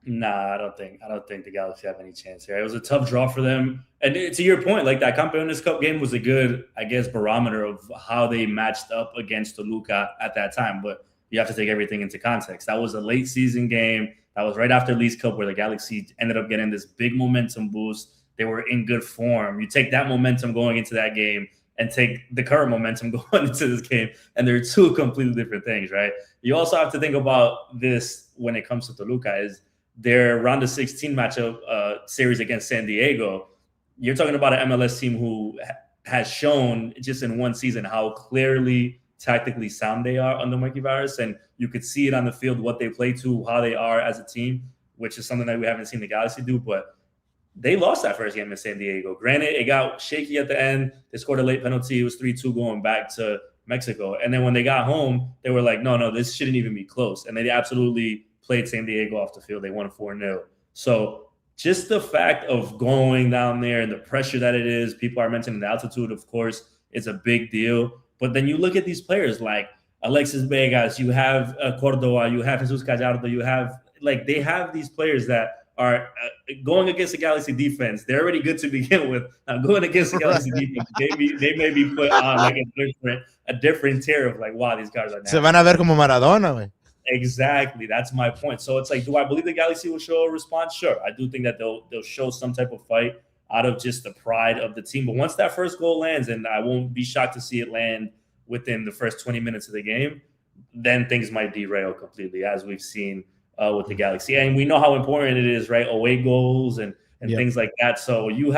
Nah, I don't think the Galaxy have any chance here. It was a tough draw for them, and to your point, like that Campeones Cup game was a good, I guess, barometer of how they matched up against Toluca at that time. But you have to take everything into context. That was a late season game. That was right after Leagues Cup, where the Galaxy ended up getting this big momentum boost. They were in good form. You take that momentum going into that game and take the current momentum going into this game, and they're 2 completely different things, right? You also have to think about this when it comes to Toluca, is their round of 16 matchup series against San Diego. You're talking about an MLS team who has shown just in one season how clearly tactically sound they are under Mikey Vargas, and you could see it on the field, what they play to, how they are as a team, which is something that we haven't seen the Galaxy do. But they lost that first game in San Diego. Granted, it got shaky at the end. They scored a late penalty. It was 3-2 going back to Mexico. And then when they got home, they were like, no, this shouldn't even be close. And they absolutely played San Diego off the field. They won 4-0. So just the fact of going down there and the pressure that it is, people are mentioning the altitude, of course, it's a big deal. But then you look at these players like Alexis Vegas, you have Cordova, you have Jesus Gallardo, they have these players that are going against the Galaxy defense. They're already good to begin with. Going against the Galaxy defense, they may be put on like a different tier of like, wow, these guys are nasty. Se van a ver como Maradona, güey. Exactly. That's my point. So it's like, do I believe the Galaxy will show a response? Sure. I do think that they'll show some type of fight out of just the pride of the team. But once that first goal lands, and I won't be shocked to see it land within the first 20 minutes of the game, then things might derail completely, as we've seen with the Galaxy. And we know how important it is, right? Away goals and things like that. So you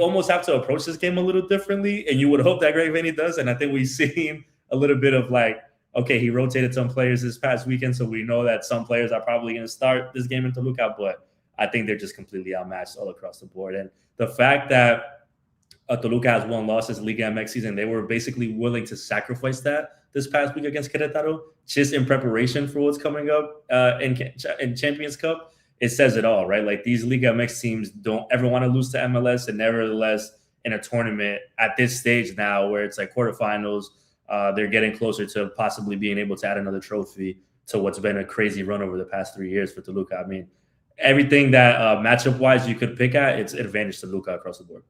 almost have to approach this game a little differently, and you would hope that Greg Vanney does. And I think we've seen a little bit of like, okay, he rotated some players this past weekend, so we know that some players are probably going to start this game in Toluca, but I think they're just completely outmatched all across the board. And the fact that Toluca has 1 loss this Liga MX season, they were basically willing to sacrifice that this past week against Querétaro, just in preparation for what's coming up in Champions Cup. It says it all, right? Like, these Liga MX teams don't ever want to lose to MLS, and nevertheless, in a tournament at this stage now where it's like quarterfinals, they're getting closer to possibly being able to add another trophy to what's been a crazy run over the past 3 years for Toluca. I mean, everything that matchup-wise you could pick at, it's advantage to Toluca across the board.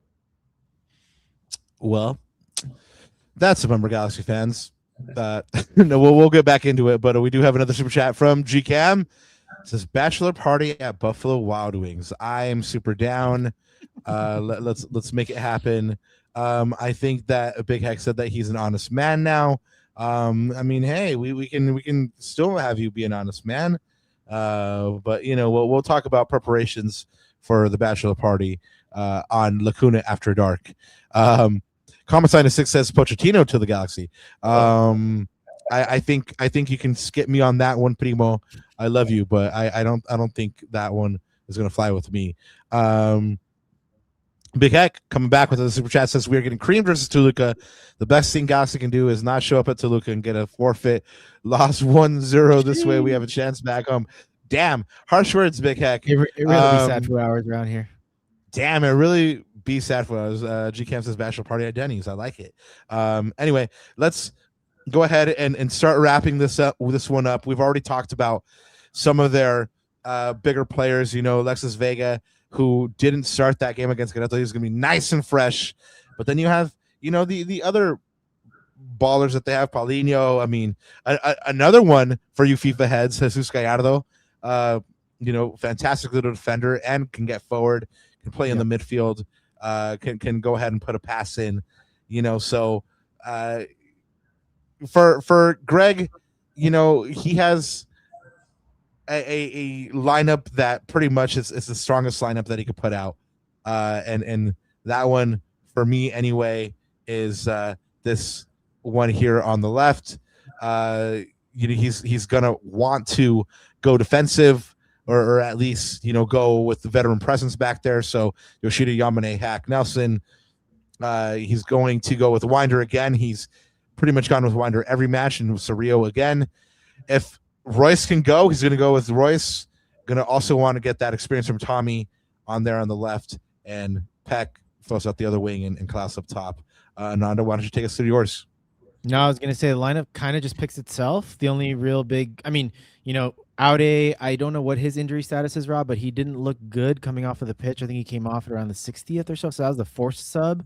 Well, that's a bummer, Galaxy fans. No, we'll get back into it, but we do have another super chat from GCam. It says bachelor party at Buffalo Wild Wings. I am super down. Let's make it happen. I think that Big Heck said that he's an honest man now. I mean, hey, we can still have you be an honest man. But you know, we'll talk about preparations for the bachelor party on Lacuna After Dark. Common Sign 6 says Pochettino to the Galaxy. I think you can skip me on that one, Primo. I love you, but I don't think that one is gonna fly with me. Big Heck coming back with the super chat says we are getting cream versus Toluca. The best thing Galaxy can do is not show up at Toluca and get a forfeit. Lost 1-0 this way. We have a chance back home. Damn, harsh words, Big Heck. It really be sad for hours around here. Damn, it really be sad for us. G-Cam says bachelor party at Denny's. I like it. Anyway, let's go ahead and start wrapping this one up. We've already talked about some of their bigger players. You know, Alexis Vega, who didn't start that game against Querétaro. He's going to be nice and fresh. But then you have, you know, the other ballers that they have, Paulinho. I mean, another one for you FIFA heads, Jesus Gallardo. You know, fantastic little defender and can get forward, can play in the midfield, can go ahead and put a pass in, you know. So for Greg, you know, he has a lineup that pretty much is the strongest lineup that he could put out. And that one for me anyway is this one here on the left. You know, he's gonna want to go defensive or at least, you know, go with the veteran presence back there. So Yoshida, Yamane, Hack, Nelson. He's going to go with Winder again. He's pretty much gone with Winder every match, and Cerrillo again. If Royce can go, he's going to go with Royce. Going to also want to get that experience from Tommy on there on the left, and Peck fills out the other wing and Klaus up top. Ananda, why don't you take us through yours? No, I was going to say the lineup kind of just picks itself. The only real big, I mean, you know, Aude, I don't know what his injury status is, Rob, but he didn't look good coming off of the pitch. I think he came off at around the 60th or so. So that was the forced sub.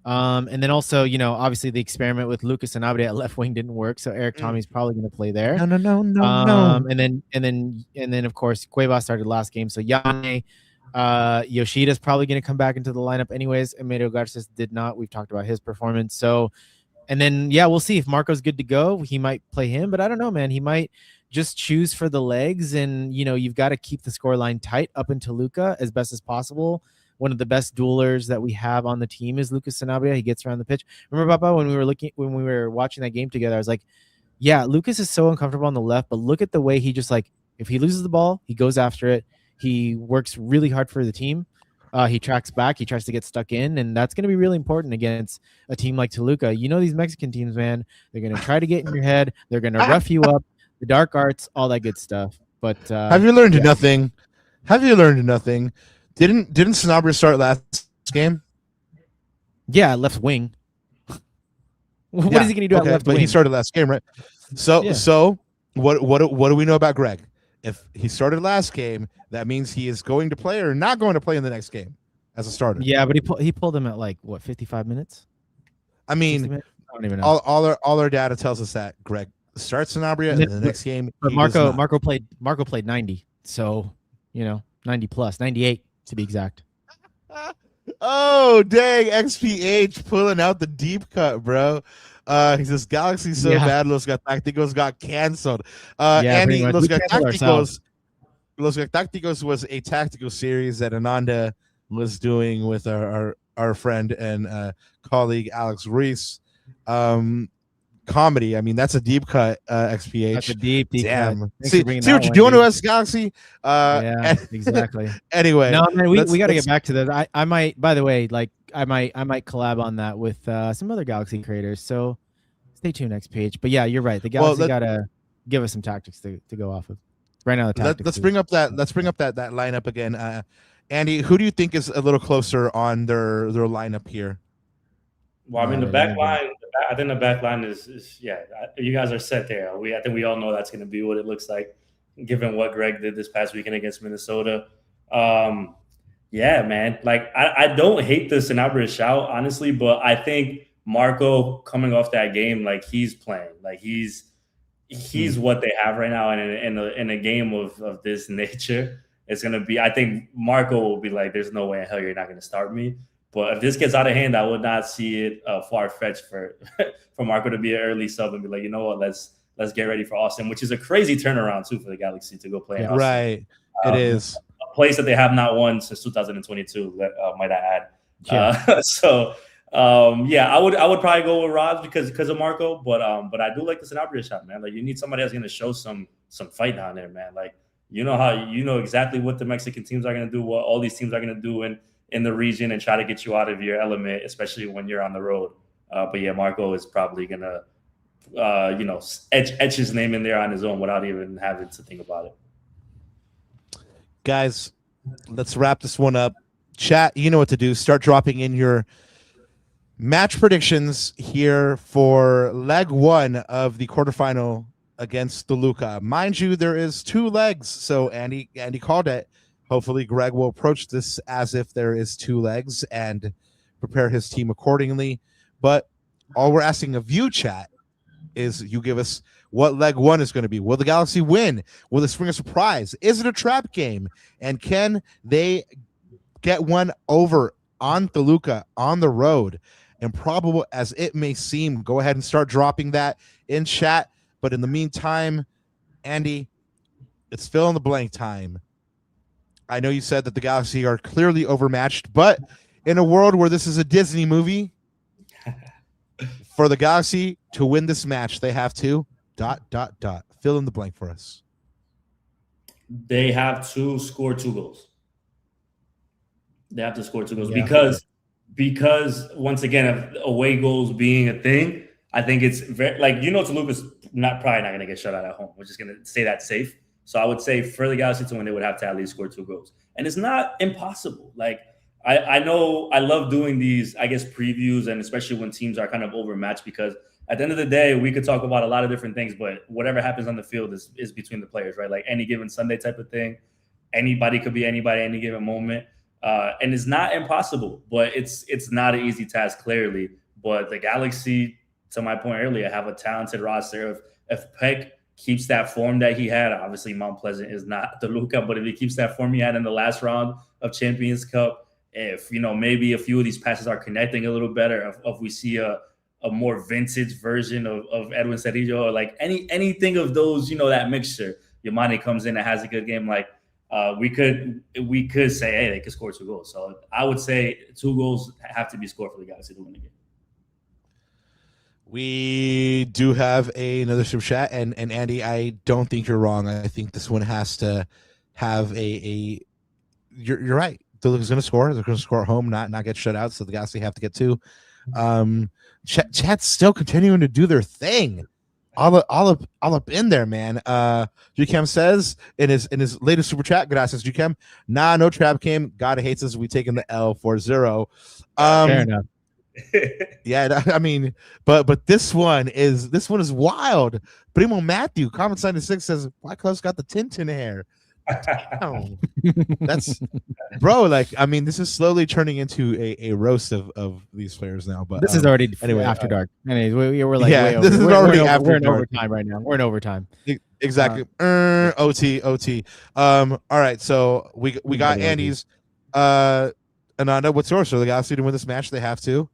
And then also, you know, obviously the experiment with Lucas and Aude at left wing didn't work. So Eric Tommy's probably going to play there. No. And then of course, Cuevas started last game. So Yane, Yoshida's probably going to come back into the lineup anyways. Emilio Garces did not. We've talked about his performance. So, and then, yeah, we'll see if Marco's good to go. He might play him, but I don't know, man. He might just choose for the legs. And, you know, you've got to keep the scoreline tight up in Toluca as best as possible. One of the best duelers that we have on the team is Lucas Sanabria. He gets around the pitch. Remember, Papa, when we were watching that game together, I was like, yeah, Lucas is so uncomfortable on the left, but look at the way he just, like, if he loses the ball, he goes after it. He works really hard for the team. He tracks back. He tries to get stuck in, and that's going to be really important against a team like Toluca. You know, these Mexican teams, man, they're going to try to get in your head. They're going to rough you up, the dark arts, all that good stuff. But have you learned nothing? Have you learned nothing? Didn't Sanabria start last game? Yeah, left wing. What is he going to do at left but wing? He started last game, right? So what do we know about Greg? If he started last game, that means he is going to play or not going to play in the next game as a starter. Yeah, but he pulled him at like what, 55 minutes? I mean, I don't even know. All our data tells us that Greg starts Sanabria and the next game. But Marco played 90, so you know 90 plus 98 to be exact. Oh dang! XPH pulling out the deep cut, bro. He says Galaxy so bad. Los Galacticos got canceled. Andy, Los Galacticos was a tactical series that Ananda was doing with our friend and colleague Alex Reese. Comedy. I mean, that's a deep cut. XPH. That's a deep Damn. cut. See what you're doing to us, Galaxy. Yeah, exactly. Anyway, no, man, we got to get back to that. I might. By the way, like I might collab on that with some other Galaxy creators. So stay tuned, XPH. But yeah, you're right. The Galaxy got to give us some tactics to go off of. Right now, the tactics. Let's bring up that lineup again. Andy, who do you think is a little closer on their lineup here? Well, I mean, the back I think the back line is yeah. You guys are set there. I think we all know that's going to be what it looks like, given what Greg did this past weekend against Minnesota. Yeah, man. Like I don't hate the Sanabria shout, honestly, but I think Marco coming off that game, like he's playing, like he's what they have right now, and in a game of this nature, it's gonna be. I think Marco will be like, "There's no way in hell you're not gonna start me." But if this gets out of hand, I would not see it far fetched for for Marco to be an early sub and be like, you know what, let's get ready for Austin, which is a crazy turnaround too for the Galaxy to go play in Austin. Right, it is a place that they have not won since 2022. Might I add? So. Yeah, I would probably go with Rods because of Marco, but I do like the Sanabria shot, man. Like you need somebody that's gonna show some fight down there, man. Like you know exactly what the Mexican teams are gonna do, what all these teams are gonna do in the region, and try to get you out of your element, especially when you're on the road. But yeah, Marco is probably gonna etch his name in there on his own without even having to think about it. Guys, let's wrap this one up. Chat, you know what to do. Start dropping in your match predictions here for leg 1 of the quarterfinal against Toluca. Mind you, there is 2 legs, so Andy called it. Hopefully, Greg will approach this as if there is 2 legs and prepare his team accordingly. But all we're asking of you, chat, is you give us what leg 1 is going to be. Will the Galaxy win? Will this bring a surprise? Is it a trap game? And can they get one over on Toluca on the road? Improbable as it may seem, go ahead and start dropping that in chat. But in the meantime, Andy, it's fill in the blank time. I know you said that the Galaxy are clearly overmatched, but in a world where this is a Disney movie, for the Galaxy to win this match, they have to ... Fill in the blank for us. They have to score 2 goals. They have to score 2 goals because once again, away goals being a thing, I think it's very Toluca's probably not going to get shut out at home. We're just going to say that's safe. So I would say for the Galaxy to win, they would have to at least score 2 goals, and it's not impossible. Like I know I love doing these, I guess, previews, and especially when teams are kind of overmatched, because at the end of the day, we could talk about a lot of different things, but whatever happens on the field is between the players, right? Like any given Sunday type of thing. Anybody could be anybody at any given moment. And it's not impossible, but it's not an easy task, clearly. But the Galaxy, to my point earlier, have a talented roster. If Peck keeps that form that he had, obviously Mount Pleasant is not Toluca, but if he keeps that form he had in the last round of Champions Cup, if maybe a few of these passes are connecting a little better, if we see a more vintage version of Edwin Cerillo, or like anything of those, that mixture, Yamane comes in and has a good game, like we could say, hey, they could score 2 goals. So I would say 2 goals have to be scored for the Galaxy to win the game. We do have another super chat, and Andy, I don't think you're wrong. I think this one has to have a you're right. Toluca's going to score. They're going to score at home, not get shut out. So the Galaxy have to get 2. Chat's still continuing to do their thing. All up in there, man. Jukem says in his latest super chat, gracias Jukem. Nah, no trap game. God hates us. We taking the L 4-0. Fair enough. Yeah, I mean, but this one is wild. Primo Matthew, comment sign 6 says, why Close got the Tintin hair? Damn. That's bro, like, I mean, this is slowly turning into a roast of these players now, but this is already anyway, after dark. Anyways, we're like, yeah, this is already after we're in dark. overtime right now. We're in overtime. Exactly. OT. All right, so we got Andy's Ananda, what's yours? So the Galaxy to win this match, they have to.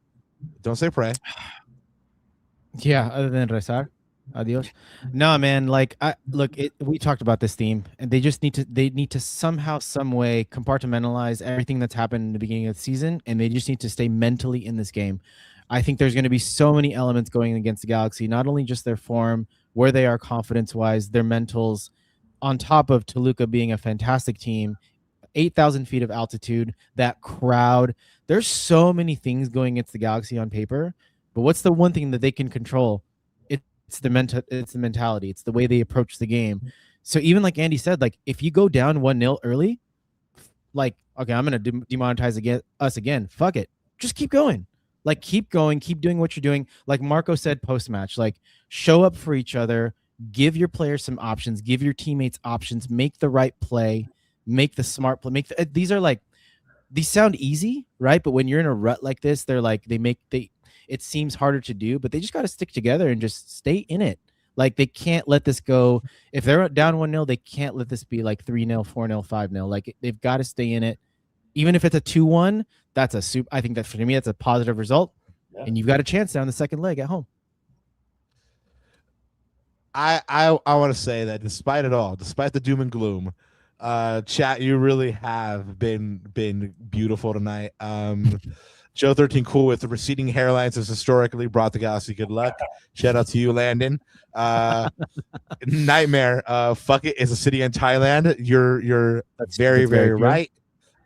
Don't say pray. Yeah, other than rezar. Adios. No, man, like we talked about this theme, and they need to somehow, some way compartmentalize everything that's happened in the beginning of the season, and they just need to stay mentally in this game. I think there's going to be so many elements going against the Galaxy, not only just their form, where they are confidence-wise, their mentals, on top of Toluca being a fantastic team, 8,000 feet of altitude, that crowd. There's so many things going against the Galaxy on paper, but what's the one thing that they can control? It's the mentality. It's the way they approach the game. So even like Andy said, like if you go down 1-0 early, like, okay, I'm going to demonetize us again. Fuck it. Just keep going. Like, keep going, keep doing what you're doing. Like Marco said post-match, like, show up for each other, give your players some options, give your teammates options, make the right play, make the smart play. These sound easy, right? But when you're in a rut like this, it seems harder to do, but they just got to stick together and just stay in it. Like, they can't let this go. If they're down 1-0, they can't let this be like 3-0, 4-0, 5-0. Like, they've got to stay in it. Even if it's a 2-1, I think that for me, that's a positive result. Yeah. And you've got a chance down the second leg at home. I want to say that despite it all, despite the doom and gloom, chat, you really have been beautiful tonight. Joe 13 Cool with the receding hairlines has historically brought the Galaxy good luck. Shout out to you, Landon. Nightmare. Fuck it is a city in Thailand. You're very right.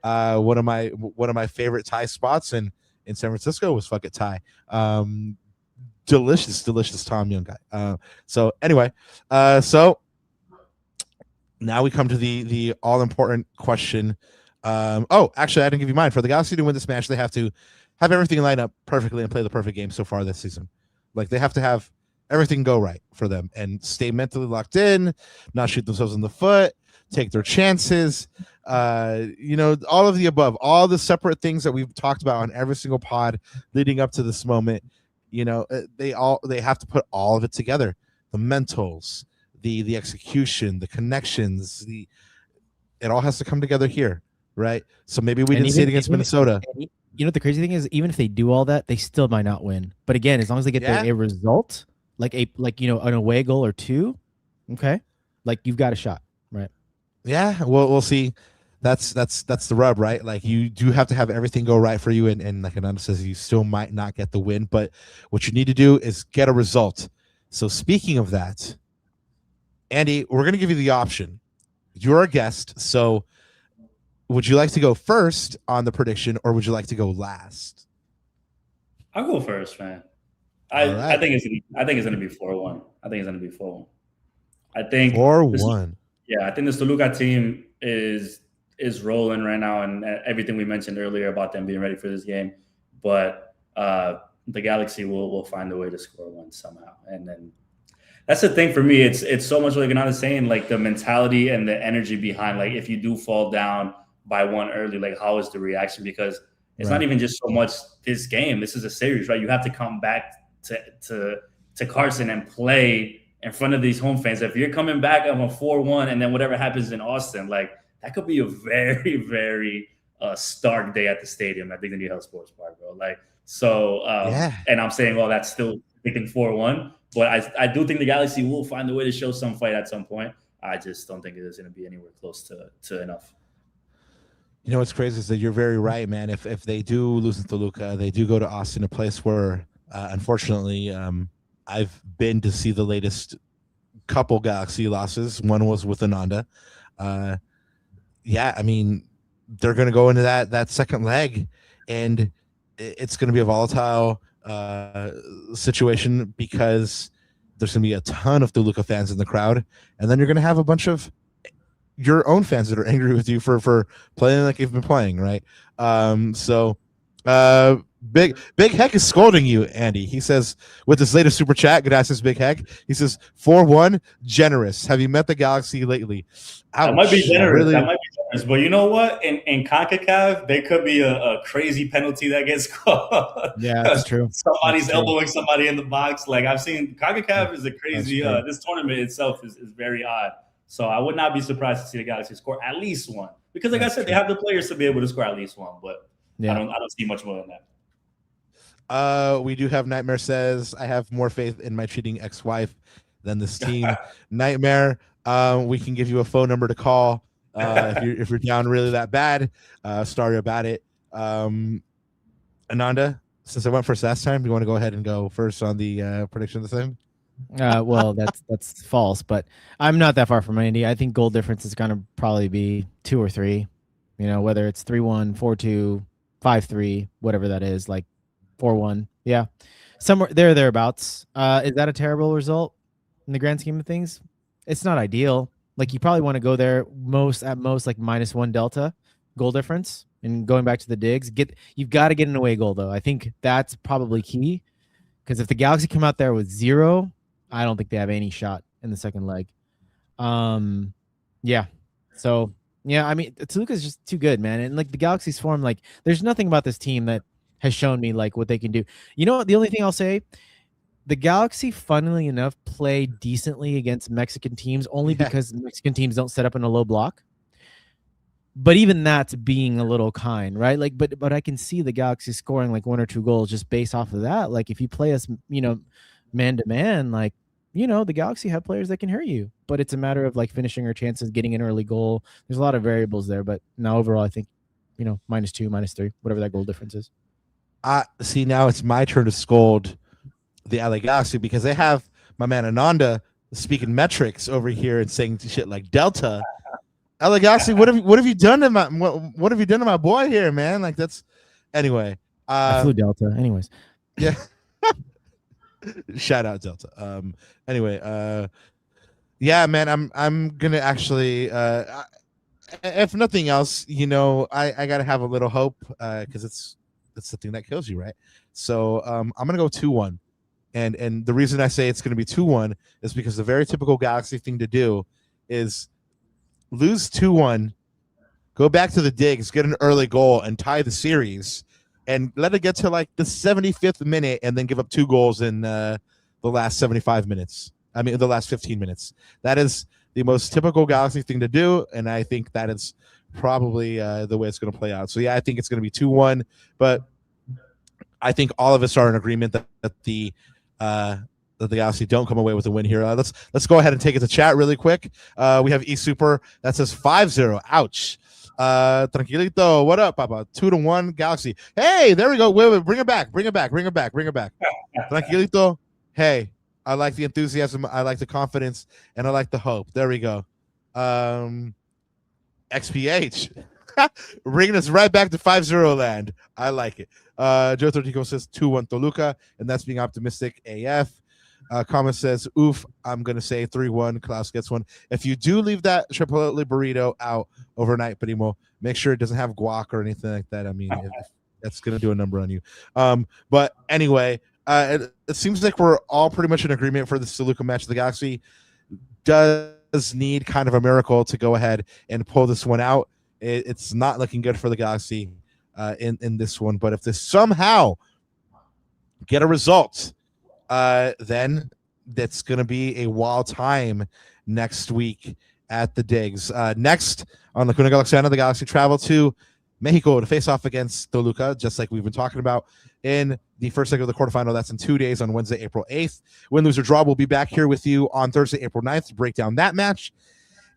One of my favorite Thai spots in San Francisco was Fuck It Thai. Delicious Tom Young guy. So anyway, so now we come to the all important question. Actually, I didn't give you mine. For the Galaxy to win this match, they have to have everything line up perfectly and play the perfect game so far this season. Like, they have to have everything go right for them and stay mentally locked in, not shoot themselves in the foot, take their chances. All of the above, all the separate things that we've talked about on every single pod leading up to this moment. They have to put all of it together. The mentals, the execution, the connections, it all has to come together here, right? So maybe we didn't see it against Minnesota. You know what the crazy thing is? Even if they do all that, they still might not win. But again, as long as they get a result, like an away goal or two, okay, like, you've got a shot, right? Yeah, we'll see. That's the rub, right? Like, you do have to have everything go right for you, and like Ananda says, you still might not get the win, but what you need to do is get a result. So speaking of that, Andy, we're going to give you the option. You're a guest, so would you like to go first on the prediction, or would you like to go last? I'll go first, man. I think it's going to be 4-1. I think it's going to be 4-1. I think 4-1. Yeah, I think this Toluca team is rolling right now, and everything we mentioned earlier about them being ready for this game. But the Galaxy will find a way to score one somehow. And then that's the thing for me. It's so much like Ananda saying, like, the mentality and the energy behind, like, if you do fall down by one early, like, how is the reaction? Because it's not even just so much this game. This is a series, right? You have to come back to Carson and play in front of these home fans. If you're coming back on a 4-1 and then whatever happens in Austin, like, that could be a very, very stark day at the stadium at Dignity Health Sports Park, bro. Like, so, and I'm saying all that still thinking 4-1, but I do think the Galaxy will find a way to show some fight at some point. I just don't think it is going to be anywhere close to enough. You know what's crazy is that you're very right, man. If they do lose in Toluca, they do go to Austin, a place where, unfortunately, I've been to see the latest couple Galaxy losses. One was with Ananda. I mean, they're going to go into that second leg, and it's going to be a volatile situation because there's going to be a ton of Toluca fans in the crowd, and then you're going to have a bunch of your own fans that are angry with you for playing like you've been playing, right? Big Heck is scolding you, Andy. He says, with his latest super chat, gracias, Big Heck. He says, 4-1, generous. Have you met the Galaxy lately? Ouch. That might be generous. Really? That might be generous. But you know what? In CONCACAF, there could be a crazy penalty that gets called. Yeah, that's true. Somebody's elbowing somebody in the box. Like, I've seen CONCACAF is a crazy. This tournament itself is very odd. So I would not be surprised to see the Galaxy score at least one. Because, like I said, they have the players to be able to score at least one. But I don't see much more than that. We do have Nightmare says, I have more faith in my cheating ex-wife than this team. Nightmare, we can give you a phone number to call if you're down really that bad. Sorry about it. Ananda, since I went first last time, you want to go ahead and go first on the prediction of the thing? Well, that's false, but I'm not that far from Andy. I think goal difference is going to probably be 2 or 3. You know, whether it's 3-1, 4-2, 5-3, whatever that is, like 4-1. Yeah, somewhere thereabouts. Is that a terrible result in the grand scheme of things? It's not ideal. Like, you probably want to go there at most like -1 delta goal difference. and going back to the digs, you've got to get an away goal though. I think that's probably key, because if the Galaxy come out there with 0, I don't think they have any shot in the second leg. Yeah. So yeah, I mean, Toluca is just too good, man. And like the Galaxy's form, like there's nothing about this team that has shown me like what they can do. You know what? The only thing I'll say, the Galaxy, funnily enough, play decently against Mexican teams only because Mexican teams don't set up in a low block. But even that's being a little kind, right? Like, but I can see the Galaxy scoring like 1 or 2 goals just based off of that. Like, if you play us, man to man, like, the Galaxy have players that can hurt you. But it's a matter of like finishing our chances, getting an early goal. There's a lot of variables there, but now overall, I think, -2, -3, whatever that goal difference is. See, now it's my turn to scold the LA Galaxy because they have my man Ananda speaking metrics over here and saying shit like Delta. LA Galaxy, what have you done to what have you done to my boy here, man? Like that's anyway. I flew Delta, anyways. Yeah. Shout out Delta. Anyway, yeah, man, I'm gonna actually if nothing else, I gotta have a little hope because it's the thing that kills you, right? So I'm gonna go 2-1. And the reason I say it's gonna be 2-1 is because the very typical Galaxy thing to do is lose 2-1, go back to the digs, get an early goal, and tie the series, and let it get to like the 75th minute, and then give up 2 goals in the last 75 minutes. I mean, the last 15 minutes. That is the most typical Galaxy thing to do, and I think that is probably the way it's going to play out. So yeah, I think it's going to be 2-1, but I think all of us are in agreement that the Galaxy don't come away with a win here. Let's go ahead and take it to chat really quick. We have eSuper that says 5-0. Ouch. Tranquilito, what up, Papa? 2-1 Galaxy. Hey, there we go. Wait, bring it back. Tranquilito. Hey, I like the enthusiasm. I like the confidence, and I like the hope. There we go. XPH. Bringing us right back to 5-0 land. I like it. Joe Tortico says 2-1 Toluca, and that's being optimistic AF. Comment says, oof, I'm going to say 3-1. Klaus gets one. If you do leave that Chipotle burrito out overnight, Primo, make sure it doesn't have guac or anything like that. I mean, that's going to do a number on you. But anyway, it seems like we're all pretty much in agreement for the Toluca match. The Galaxy does need kind of a miracle to go ahead and pull this one out. It's not looking good for the Galaxy in this one. But if they somehow get a result, then that's going to be a wild time next week at the digs. Next on the Cuna Galaxiana, the Galaxy travel to Mexico to face off against Toluca, just like we've been talking about in the first leg of the quarterfinal. That's in 2 days on Wednesday, April 8th. Win, lose, or draw, we'll be back here with you on Thursday, April 9th to break down that match.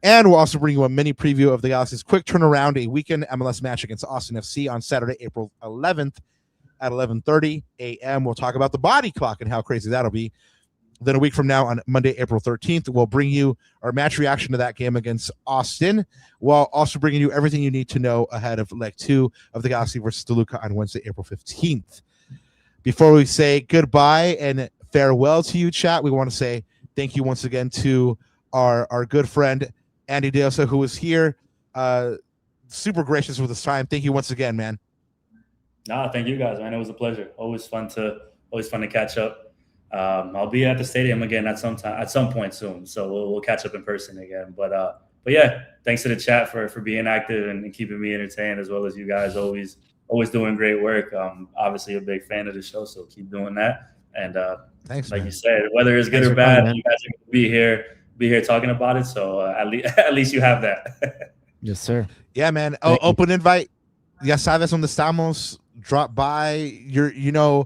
And we'll also bring you a mini preview of the Galaxy's quick turnaround, a weekend MLS match against Austin FC on Saturday, April 11th. At 11:30 a.m. We'll talk about the body clock and how crazy that'll be. Then a week from now on Monday, April 13th, we'll bring you our match reaction to that game against Austin, while also bringing you everything you need to know ahead of leg 2 of the Galaxy versus Toluca on Wednesday, April 15th. Before we say goodbye and farewell to you, chat, we want to say thank you once again to our good friend, Andy Deossa, who was here. Super gracious with his time. Thank you once again, man. No, thank you guys, man. It was a pleasure. Always fun to catch up. I'll be at the stadium again at some point soon, so we'll catch up in person again. But yeah, thanks to the chat for being active and keeping me entertained, as well as you guys always doing great work. Obviously a big fan of the show, so keep doing that. And thanks, like man. you said, whether it's good or bad, you guys are gonna be here talking about it. So at least you have that. Yes, sir. Yeah, man. Open invite. Ya sabes donde estamos. Drop by. You're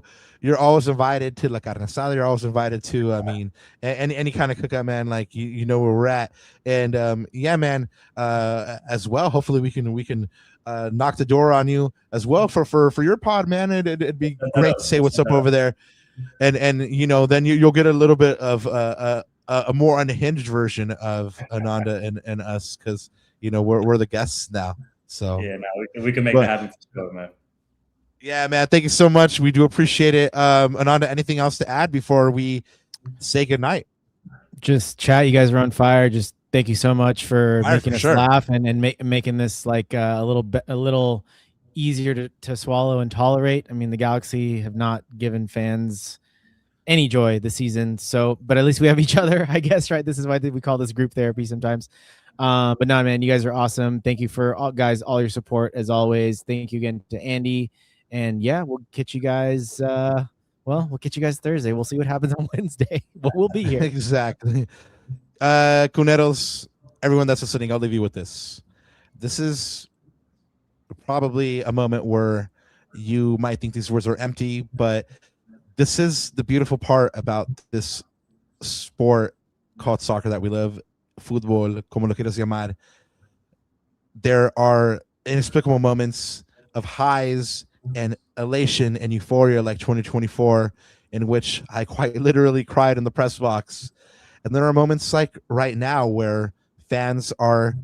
always invited to La Carne Asada. You're always invited to, I mean, any kind of cookout, man. Like you know where we're at. And yeah, man. As well, hopefully we can knock the door on you as well for your pod, man. It'd be great to say what's up over there. And then you'll get a little bit of a more unhinged version of Ananda and us, because we're the guests now. So yeah, no, we can make that happen for sure, man. Yeah, man. Thank you so much. We do appreciate it. Ananda, anything else to add before we say goodnight? Just chat. You guys are on fire. Just thank you so much for making us laugh and making this like a little easier to swallow and tolerate. I mean, the Galaxy have not given fans any joy this season. So, but at least we have each other, I guess, right? This is why we call this group therapy sometimes. But no, man, you guys are awesome. Thank you for all your support as always. Thank you again to Andy. And yeah, we'll catch you guys. We'll catch you guys Thursday. We'll see what happens on Wednesday. But we'll be here. Exactly. Cuneros, everyone that's listening, I'll leave you with this. This is probably a moment where you might think these words are empty, but this is the beautiful part about this sport called soccer that we love, fútbol, como lo quieras llamar. There are inexplicable moments of highs and elation and euphoria like 2024, in which I quite literally cried in the press box. And there are moments like right now where fans are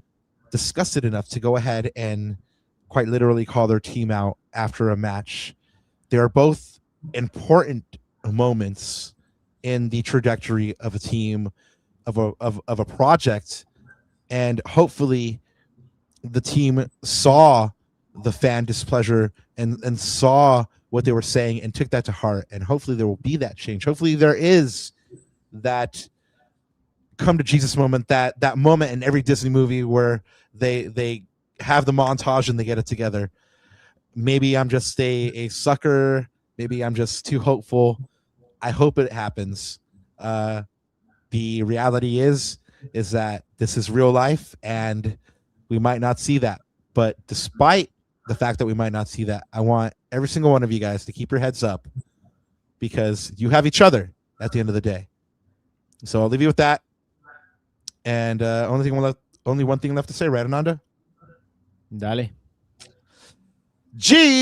disgusted enough to go ahead and quite literally call their team out after a match. They are both important moments in the trajectory of a team, of a project, and hopefully the team saw the fan displeasure and saw what they were saying and took that to heart, and hopefully there will be that change. Hopefully there is that come to Jesus moment, that moment in every Disney movie where they have the montage and they get it together. Maybe I'm just a sucker. Maybe I'm just too hopeful. I hope it happens. The reality is that this is real life and we might not see that. But despite the fact that we might not see that, I want every single one of you guys to keep your heads up, because you have each other at the end of the day. So I'll leave you with that. And only one thing left to say, right, Ananda? Dale. Jesus!